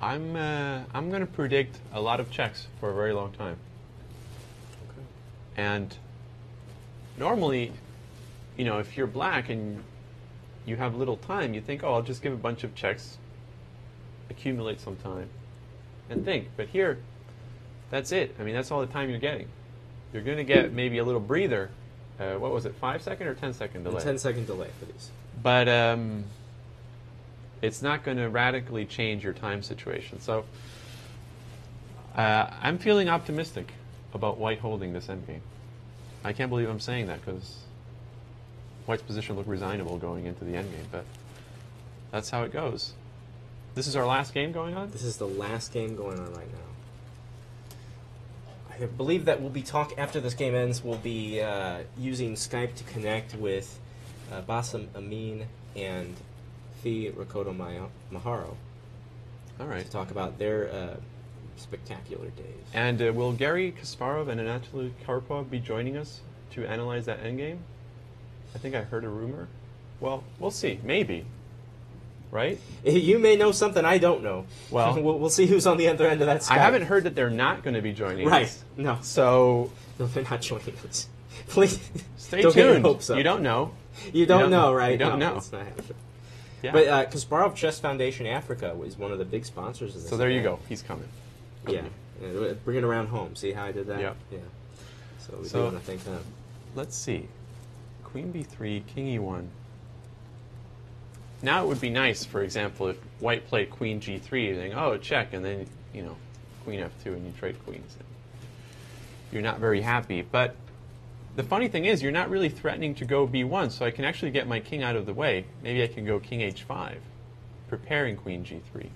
I'm going to predict a lot of checks for a very long time.
Okay.
And normally, you know, if you're black and you have little time, you think, oh, I'll just give a bunch of checks, accumulate some time, and think. But here, that's it. I mean, that's all the time you're getting. You're going to get maybe a little breather. What was it, 5-second or 10-second delay?
10-second delay for these.
But it's not going to radically change your time situation. So I'm feeling optimistic about white holding this endgame. I can't believe I'm saying that because white's position looked resignable going into the endgame, but that's how it goes. This is our last game going on?
This is the last game going on right now. I believe that we'll be after this game ends, we'll be using Skype to connect with Bassem, Amin, and Fi Rakoto Maharo.
All right.
To talk about their spectacular days.
And will Gary Kasparov and Anatoly Karpov be joining us to analyze that endgame? I think I heard a rumor. Well, we'll see. Maybe. Right?
You may know something I don't know.
Well,
we'll see who's on the other end of that Skype.
I haven't heard that they're not going to be joining us.
Right. No.
So
No, they're not joining us. Please.
Stay
don't get your
tuned.
hopes up.
You don't know.
You don't know, right?
You don't know.
It's not happening.
Yeah.
But Kasparov Chess Foundation Africa is one of the big sponsors of this.
So there you
event.
go. He's coming.
Yeah. Bring it around home. See how I did that?
Yeah.
Yeah. So we do want to thank them.
Let's see. Queen b3, king e1. Now it would be nice, for example, if white played queen g3, you think, oh, check, and then, you know, queen f2, and you trade queens. You're not very happy. But the funny thing is, you're not really threatening to go b1, so I can actually get my king out of the way. Maybe I can go king h5, preparing queen g3.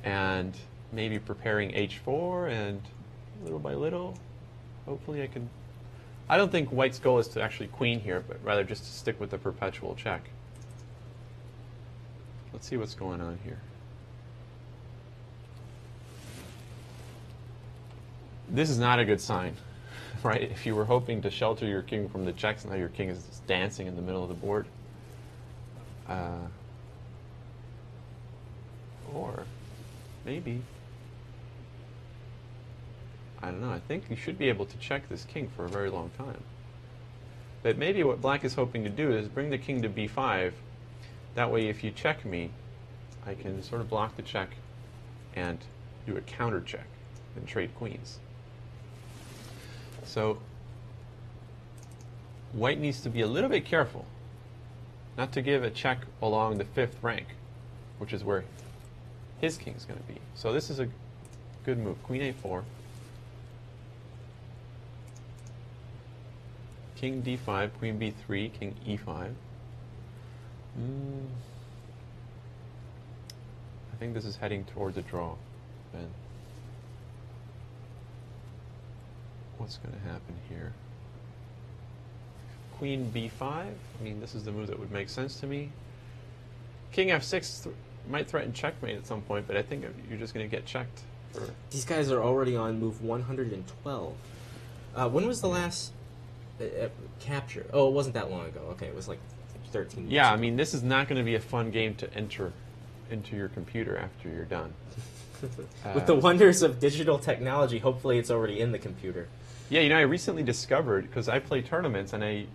And maybe preparing h4, and little by little, hopefully I can... I don't think white's goal is to actually queen here, but rather just to stick with the perpetual check. Let's see what's going on here. This is not a good sign, right? If you were hoping to shelter your king from the checks, now your king is just dancing in the middle of the board. Or maybe, I don't know, I think you should be able to check this king for a very long time. But maybe what black is hoping to do is bring the king to b5. That way, if you check me, I can sort of block the check and do a counter check and trade queens. So white needs to be a little bit careful not to give a check along the 5th rank, which is where his king is going to be. So this is a good move. Queen a4. King d5, queen b3, king e5. I think this is heading towards a draw. Ben, what's going to happen here? Queen b5. I mean, this is the move that would make sense to me. King f6 might threaten checkmate at some point, but I think you're just going to get checked.
These guys are already on move 112. When was the last capture? Oh, it wasn't that long ago. Okay, it was like 13 years
Yeah,
ago.
I mean, this is not going to be a fun game to enter into your computer after you're done.
With the wonders of digital technology, hopefully it's already in the computer.
Yeah, you know, I recently discovered, because I play tournaments, and I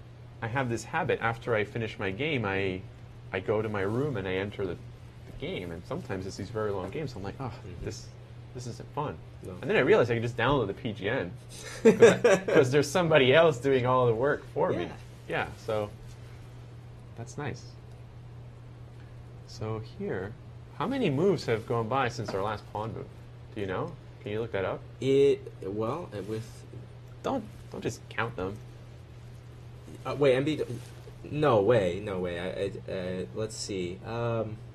have this habit, after I finish my game, I go to my room and I enter the game, and sometimes it's these very long games. So I'm like, oh, this isn't fun.
No.
And then I realized I could just download the PGN because there's somebody else doing all the work for me. Yeah, so that's nice. So here, how many moves have gone by since our last pawn move? Do you know? Can you look that up? Don't just count them.
Wait, no way. Let's see.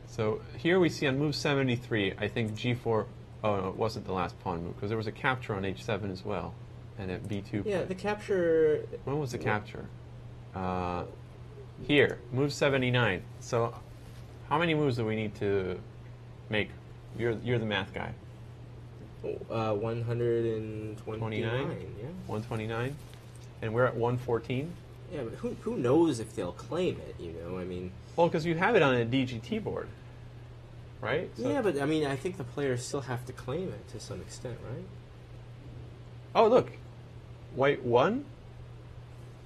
So here we see on move 73, I think G4. Oh no, it wasn't the last pawn move because there was a capture on H7 as well, and at B2.
Yeah, the capture.
When was the capture? Here, move 79. So, how many moves do we need to make? You're the math guy.
129.
129, and we're at 114.
Yeah, but who knows if they'll claim it? You know, I mean.
Well, because you have it on a DGT board, right? So
yeah, but I mean, I think the players still have to claim it to some extent, right?
Oh, look, white won.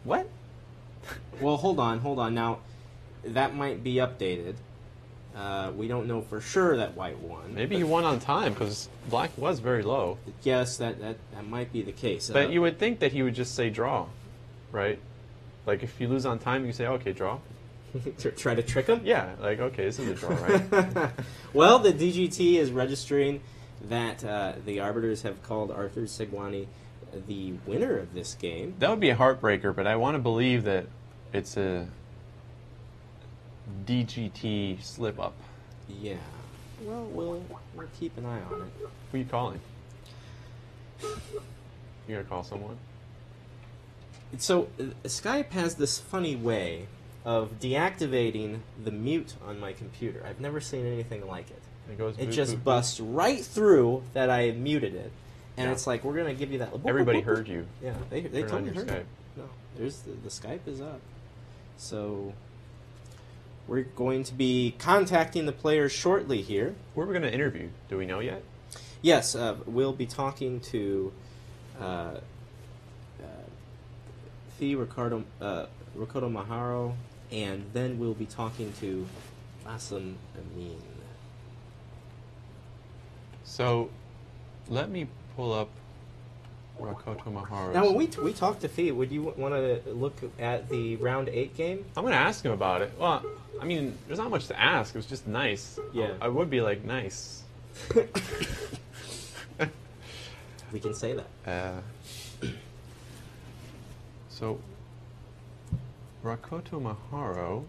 What?
Well, hold on. Now, that might be updated. We don't know for sure that white won.
Maybe he won on time because black was very low.
Yes, that might be the case.
But you would think that he would just say draw, right? Like if you lose on time, you say, okay, draw.
Try to trick him?
Yeah, like, okay, this is a draw, right?
Well, the DGT is registering that the arbiters have called Arthur Segwani the winner of this game.
That would be a heartbreaker, but I want to believe that it's a DGT slip-up.
Yeah. Well, we'll keep an eye on it.
Who are you calling? You gonna call someone?
So, Skype has this funny way of deactivating the mute on my computer. I've never seen anything like it. It just busts right through that I muted it. And it's like, we're going to give you that.
Everybody heard you.
Yeah, they totally heard
Skype.
it. No, there's the Skype is up. So, we're going to be contacting the players shortly here.
Who are we going to interview? Do we know yet?
Yes, we'll be talking to Ricardo Maharo, and then we'll be talking to Bassem Amin.
So, let me pull up Ricardo Maharo.
Now, when we talked to Fee, would you want to look at the round 8 game?
I'm going to ask him about it. Well, I mean, there's not much to ask. It was just nice.
Yeah.
I would be like, nice.
We can say that.
So, Rakoto Maharo,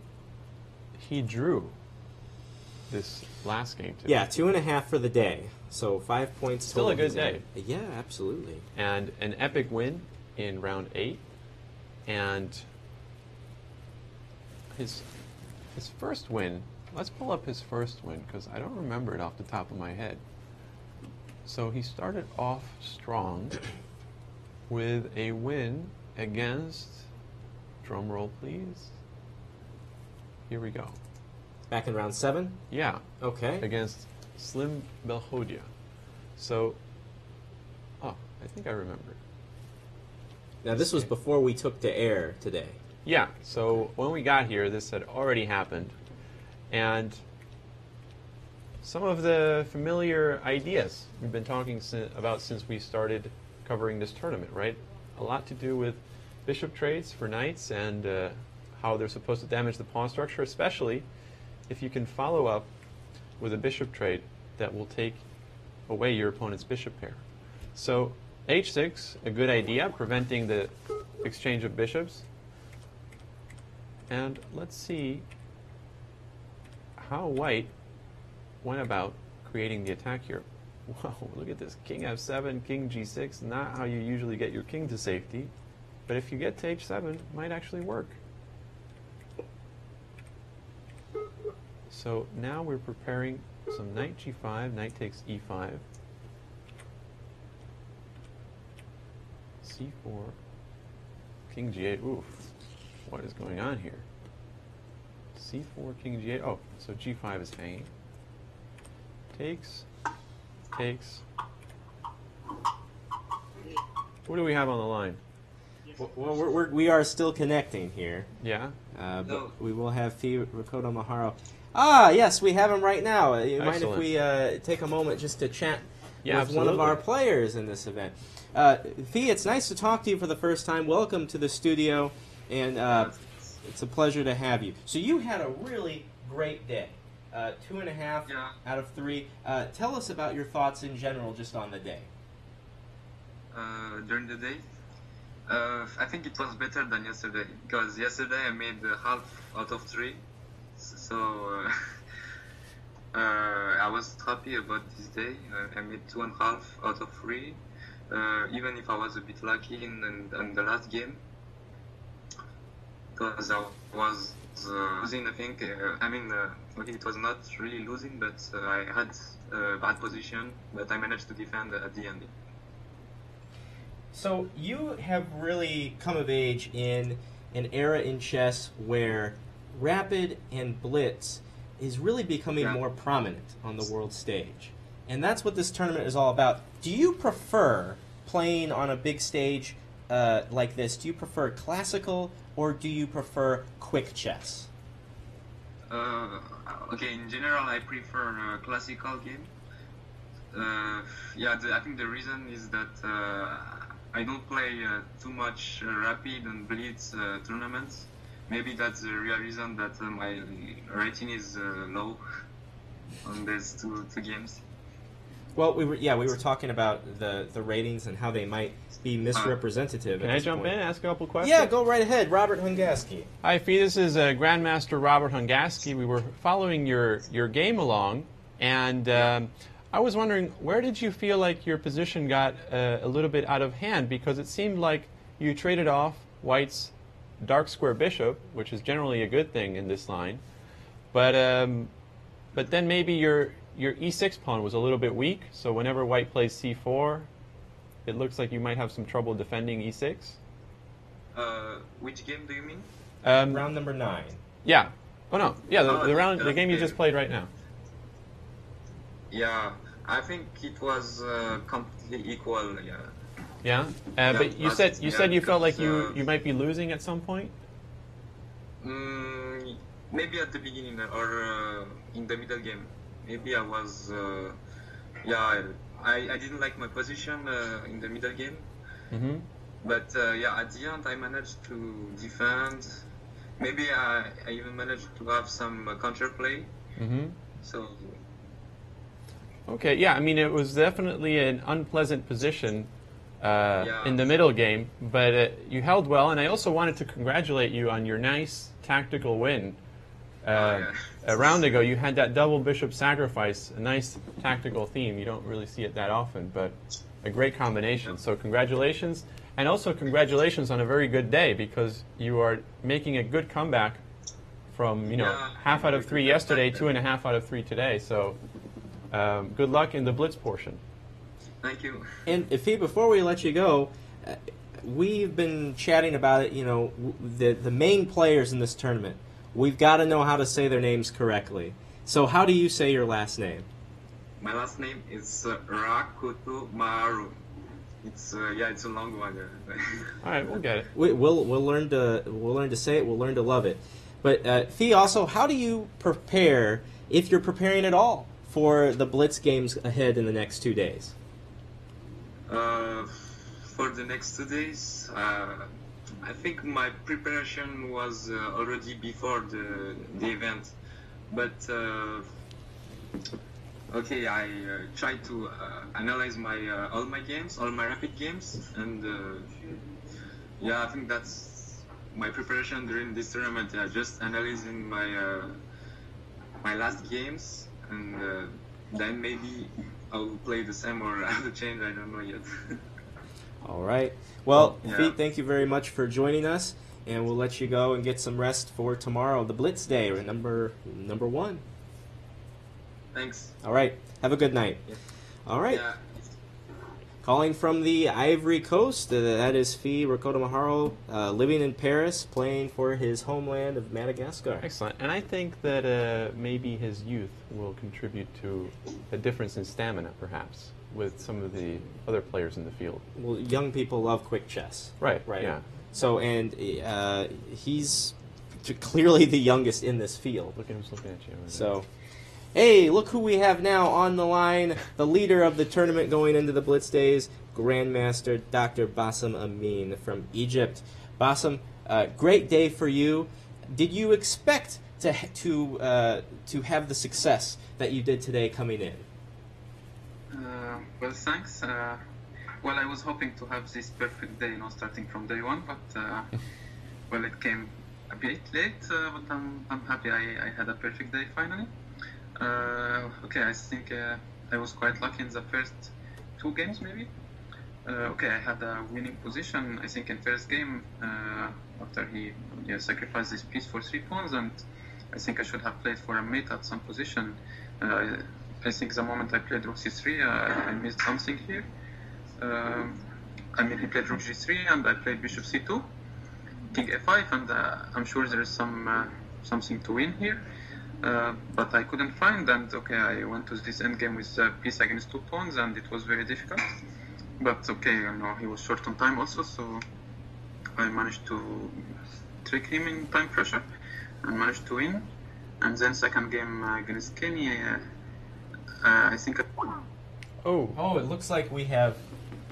he drew this last game too.
Yeah, 2.5 for the day. So 5 points
Still
total.
a good day.
Yeah, absolutely.
And an epic win in round 8. And his first win, let's pull up his first win because I don't remember it off the top of my head. So he started off strong with a win against, drum roll please, here we go.
Back in round 7?
Yeah.
Okay.
Against Slim Belkhodja. So, I think I remember.
Now this was before we took to air today.
Yeah, so when we got here, this had already happened. And some of the familiar ideas we've been talking about since we started covering this tournament, right? A lot to do with bishop trades for knights and how they're supposed to damage the pawn structure, especially if you can follow up with a bishop trade that will take away your opponent's bishop pair. So h6, a good idea, preventing the exchange of bishops. And let's see how white went about creating the attack here. Whoa, look at this. King f7, king g6, not how you usually get your king to safety. But if you get to h7, it might actually work. So now we're preparing some knight g5, knight takes e5, c4, king g8. Oof, what is going on here? c4, king g8. Oh, so g5 is hanging. Takes, takes. What do we have on the line?
Well, we are still connecting here.
Yeah?
But we will have Ricardo Maharo. Ah, yes, we have him right now. You mind if
Excellent.
we take a moment just to chat
Yeah,
with one of our
absolutely.
players in this event? Fee, it's nice to talk to you for the first time. Welcome to the studio, and it's a pleasure to have you. So you had a really great day. 2.5 out of 3. Tell us about your thoughts in general just on the day.
During the day, I think it was better than yesterday, because yesterday I made half out of 3, so I was happy about this day. I made 2.5 out of 3, even if I was a bit lucky in the last game, because I was losing, I think. Okay, it was not really losing, but I had a bad position, but I managed to defend at the end.
So you have really come of age in an era in chess where rapid and blitz is really becoming more prominent on the world stage. And that's what this tournament is all about. Do you prefer playing on a big stage like this? Do you prefer classical or do you prefer quick chess?
Okay, in general, I prefer classical game. I think the reason is that I don't play too much rapid and blitz tournaments. Maybe that's the real reason that my rating is low on these two games.
Well, we were talking about the ratings and how they might be misrepresentative.
Can I jump in and ask a couple questions?
Yeah, go right ahead, Robert Hungaski.
Hi, Fee. This is Grandmaster Robert Hungaski. We were following your game along, and I was wondering, where did you feel like your position got a little bit out of hand? Because it seemed like you traded off White's dark square bishop, which is generally a good thing in this line, but then maybe your e6 pawn was a little bit weak, so whenever White plays c4, it looks like you might have some trouble defending e6.
Which game do you mean?
Round number 9.
Yeah. Oh no. Yeah, the game you
okay.
just played right now.
Yeah, I think it was completely equal. Yeah.
Yeah. But you said you felt like you might be losing at some point.
Maybe at the beginning or in the middle game. Maybe I was. I didn't like my position in the middle game.
Mm-hmm.
But at the end I managed to defend. Maybe I even managed to have some counterplay.
Mm-hmm.
So.
Okay, yeah, I mean, it was definitely an unpleasant position in the middle game, but you held well, and I also wanted to congratulate you on your nice tactical win. A round ago, you had that double bishop sacrifice, a nice tactical theme. You don't really see it that often, but a great combination. So congratulations, and also congratulations on a very good day, because you are making a good comeback from, half out of 3 yesterday, 2.5 out of 3 today, so... good luck in the blitz portion.
Thank you.
And Fee, before we let you go, we've been chatting about it. The main players in this tournament. We've got to know how to say their names correctly. So, how do you say your last name?
My last name is Rakutu Maru. It's a long one.
All right, we'll get it.
We'll learn to say it. We'll learn to love it. But Fee, also, how do you prepare, if you're preparing at all, for the blitz games ahead in the next 2 days?
For the next 2 days, I think my preparation was already before the event, but I tried to analyze all my games, all my rapid games, and I think that's my preparation during this tournament. Just analyzing my last games. And then maybe I will play the same or I will change. I don't know yet.
All right. Well, Fee, thank you very much for joining us, and we'll let you go and get some rest for tomorrow, the Blitz Day, or number 1.
Thanks.
All right. Have a good night.
Yeah.
All right.
Yeah.
Calling from the Ivory Coast, that is Fee Rakotomaharo, living in Paris, playing for his homeland of Madagascar.
Excellent. And I think that maybe his youth will contribute to a difference in stamina, perhaps, with some of the other players in the field.
Well, young people love quick chess.
Right,
Right.
yeah.
So, and he's clearly the youngest in this field.
Look at him looking at you. Right
So, hey, look who we have now on the line. The leader of the tournament going into the Blitz days, Grandmaster Dr. Bassem Amin from Egypt. Bassem, great day for you. Did you expect to have the success that you did today coming in?
Well, thanks. Well, I was hoping to have this perfect day, starting from day one, but well, it came a bit late. But I'm happy I had a perfect day finally. Okay, I think I was quite lucky in the first 2 games, maybe. Okay, I had a winning position, I think, in first game after he sacrificed his piece for 3 pawns, and I think I should have played for a mate at some position. I think the moment I played rook c3, I missed something here. I mean, he played rook g3, and I played bishop c2, king f5, and I'm sure there is something to win here. But I couldn't find, and okay, I went to this endgame with piece against 2 pawns, and it was very difficult. But okay, he was short on time also, so I managed to trick him in time pressure and managed to win. And then second game against Kenny, I think.
Oh, it looks like we have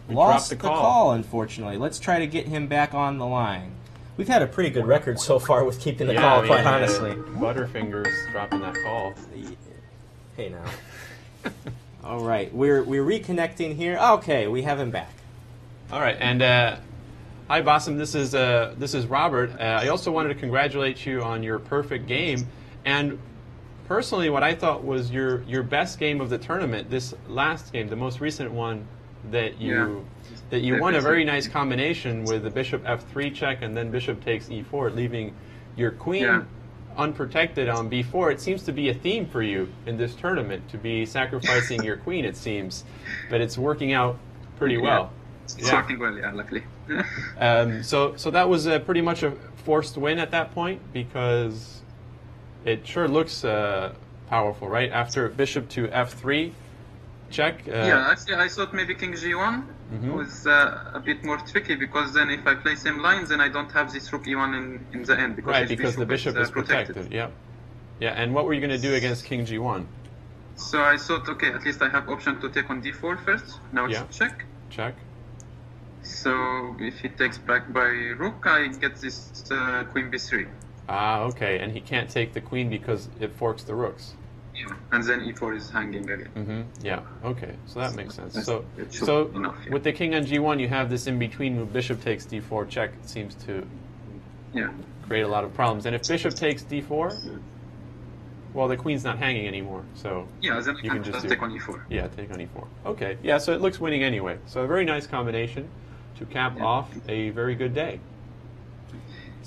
We
lost
dropped
the call, unfortunately. Let's try to get him back on the line. We've had a pretty good record so far with keeping the call, quite honestly.
Butterfingers dropping that call.
Hey now. All right, we're reconnecting here. Okay, we have him back.
All right, and hi, Bassem. This is Robert. I also wanted to congratulate you on your perfect game, and personally, what I thought was your best game of the tournament. This last game, the most recent one, that you won a very nice combination with the bishop f3 check and then bishop takes e4, leaving your queen unprotected on b4. It seems to be a theme for you in this tournament to be sacrificing your queen. It seems, but it's working out pretty well.
It's working well, luckily.
So that was pretty much a forced win at that point, because it sure looks powerful, right? After bishop to f3 check.
Actually, I thought maybe king g1 was a bit more tricky, because then if I play same lines, then I don't have this rook e1 in the end. Because
because the bishop is protected. Yeah. And what were you going to do against king g1?
So I thought, okay, at least I have option to take on d4 first. Now it's check.
Check.
So if he takes back by rook, I get this queen b3.
Ah, okay. And he can't take the queen because it forks the rooks.
Yeah. And then e4 is hanging again.
Yeah. Okay. So that makes sense. So
enough,
with the king on g1, you have this in between where bishop takes d4 check. It seems to create a lot of problems. And if bishop takes d4, well, the queen's not hanging anymore. So
then
you can just
take on e4.
Yeah, take on e4. Okay. Yeah. So it looks winning anyway. So a very nice combination to cap off a very good day.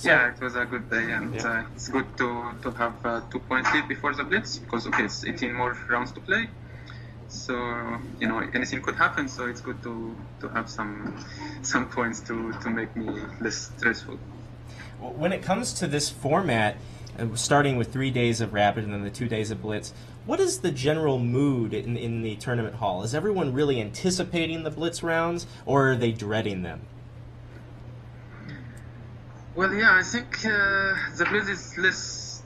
It was a good day, and it's good to have a 2-point lead before the Blitz, because it's 18 more rounds to play. So anything could happen. So it's good to have some points to make me less stressful.
When it comes to this format, starting with 3 days of Rapid and then the 2 days of Blitz, what is the general mood in the tournament hall? Is everyone really anticipating the Blitz rounds, or are they dreading them?
Well, I think the Blitz is less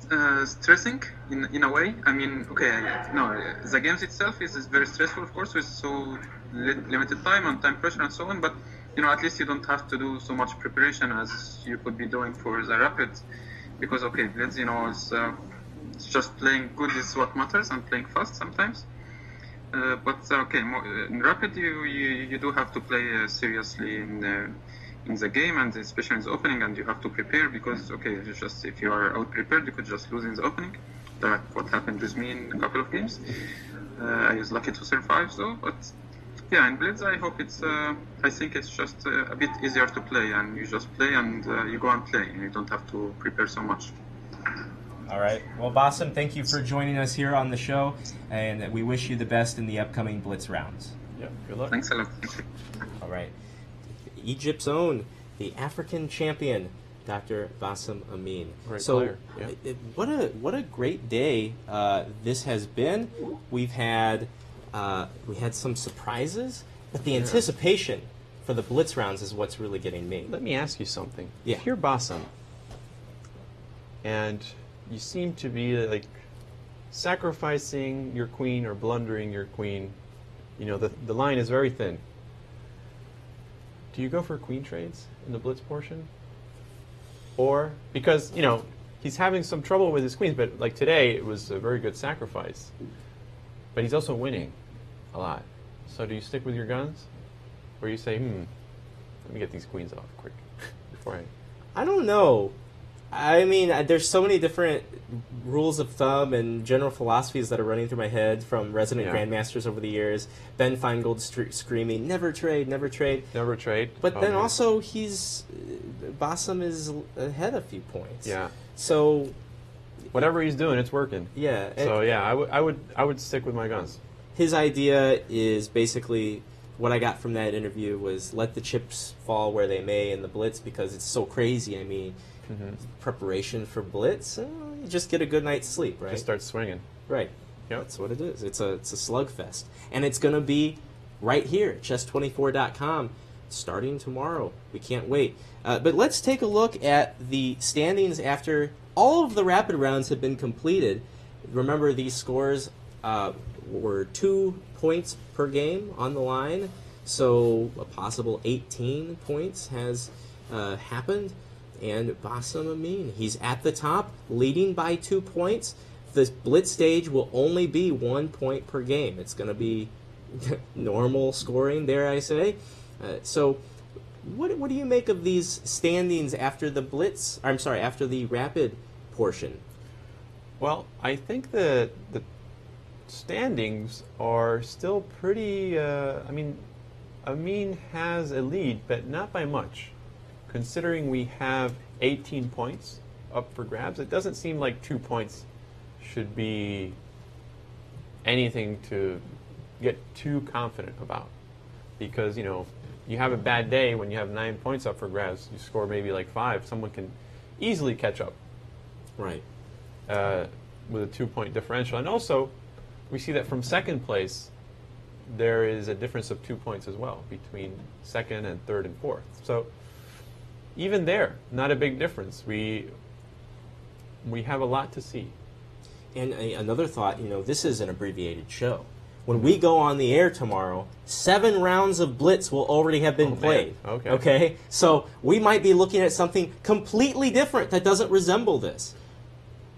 stressing in a way. I mean, the games itself is very stressful, of course, with so limited time and time pressure and so on. But at least you don't have to do so much preparation as you could be doing for the Rapid, because Blitz, it's just playing good is what matters, and playing fast sometimes. But in Rapid you do have to play seriously in the game, and especially in the opening, and you have to prepare, because if you are out prepared, you could just lose in the opening. That's what happened with me in a couple of games. I was lucky to survive though, but in Blitz I think it's just a bit easier to play, and you just play and you go and play, and you don't have to prepare so much.
All right. Well, Bassem, thank you for joining us here on the show, and we wish you the best in the upcoming Blitz rounds.
Yeah, good luck.
Thanks a lot.
All right. Egypt's own, the African champion, Dr. Bassem Amin.
Great player. Yeah.
What a great day this has been. We had some surprises, but the anticipation for the Blitz rounds is what's really getting me.
Let me ask you something.
Yeah.
If you're Bassem, and you seem to be like sacrificing your queen or blundering your queen. You know, the line is very thin. Do you go for queen trades in the blitz portion? Or, because, you know, he's having some trouble with his queens, but like today, it was a very good sacrifice. But he's also winning a lot. So do you stick with your guns? Or you say, let me get these queens off quick before
I don't know. I mean, there's so many different rules of thumb and general philosophies that are running through my head from resident grandmasters over the years. Ben Feingold screaming, never trade, never trade.
Never trade.
But then also, Bassem is ahead a few points.
Yeah.
So
whatever he's doing, it's working.
Yeah.
So yeah, I would stick with my guns.
His idea is basically, what I got from that interview was let the chips fall where they may in the blitz because it's so crazy. I mean, preparation for blitz, you just get a good night's sleep, right?
Just start swinging.
Right.
Yep.
That's what it is. It's a slugfest. And it's going to be right here at chess24.com starting tomorrow. We can't wait. But let's take a look at the standings after all of the rapid rounds have been completed. Remember, these scores were 2 points per game on the line, so a possible 18 points has happened. And Bassem Amin, he's at the top, leading by 2 points. The blitz stage will only be 1 point per game. It's going to be normal scoring, dare I say. So, what do you make of these standings after the blitz? I'm sorry, after the rapid portion?
Well, I think the standings are still pretty. I mean, Amin has a lead, but not by much. Considering we have 18 points up for grabs, it doesn't seem like 2 points should be anything to get too confident about. Because, you know, you have a bad day when you have 9 points up for grabs, you score maybe like 5, someone can easily catch up.
Right.
With a 2 point differential. And also, we see that from second place, there is a difference of 2 points as well between second and third and fourth. So, even there, not a big difference. We have a lot to see.
And another thought, you know, this is an abbreviated show. When we go on the air tomorrow, 7 rounds of Blitz will already have been played.
Man. Okay.
Okay? So we might be looking at something completely different that doesn't resemble this.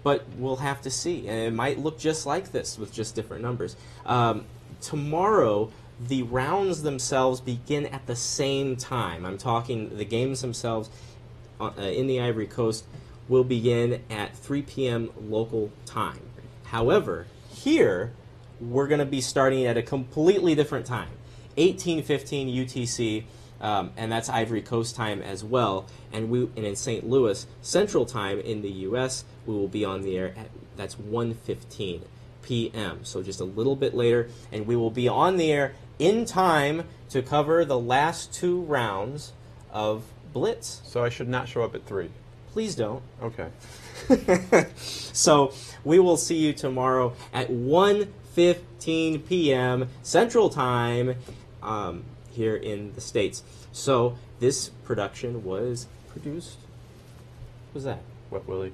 But we'll have to see. And it might look just like this with just different numbers. Tomorrow, the rounds themselves begin at the same time. I'm talking the games themselves in the Ivory Coast will begin at 3 p.m. local time. However, here, we're going to be starting at a completely different time, 18:15 UTC, and that's Ivory Coast time as well. And in St. Louis Central Time in the U.S., we will be on the air at that's 1:15 p.m. So just a little bit later, and we will be on the air in time to cover the last 2 rounds of Blitz.
So I should not show up at 3.
Please don't.
Okay.
So we will see you tomorrow at 1:15 p.m. Central Time here in the States. So this production was produced. What was that?
Wet Willie.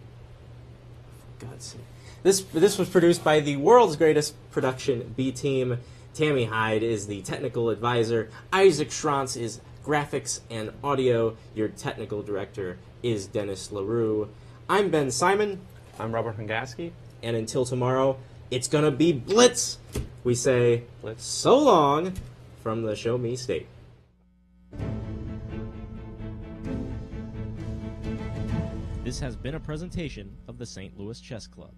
For God's sake. This was produced by the world's greatest production B team. Tammy Hyde is the technical advisor. Isaac Schrantz is graphics and audio. Your technical director is Dennis LaRue. I'm Ben Simon.
I'm Robert Hungaski.
And until tomorrow, it's going to be Blitz. We say
Blitz.
So long from the Show Me State. This has been a presentation of the St. Louis Chess Club.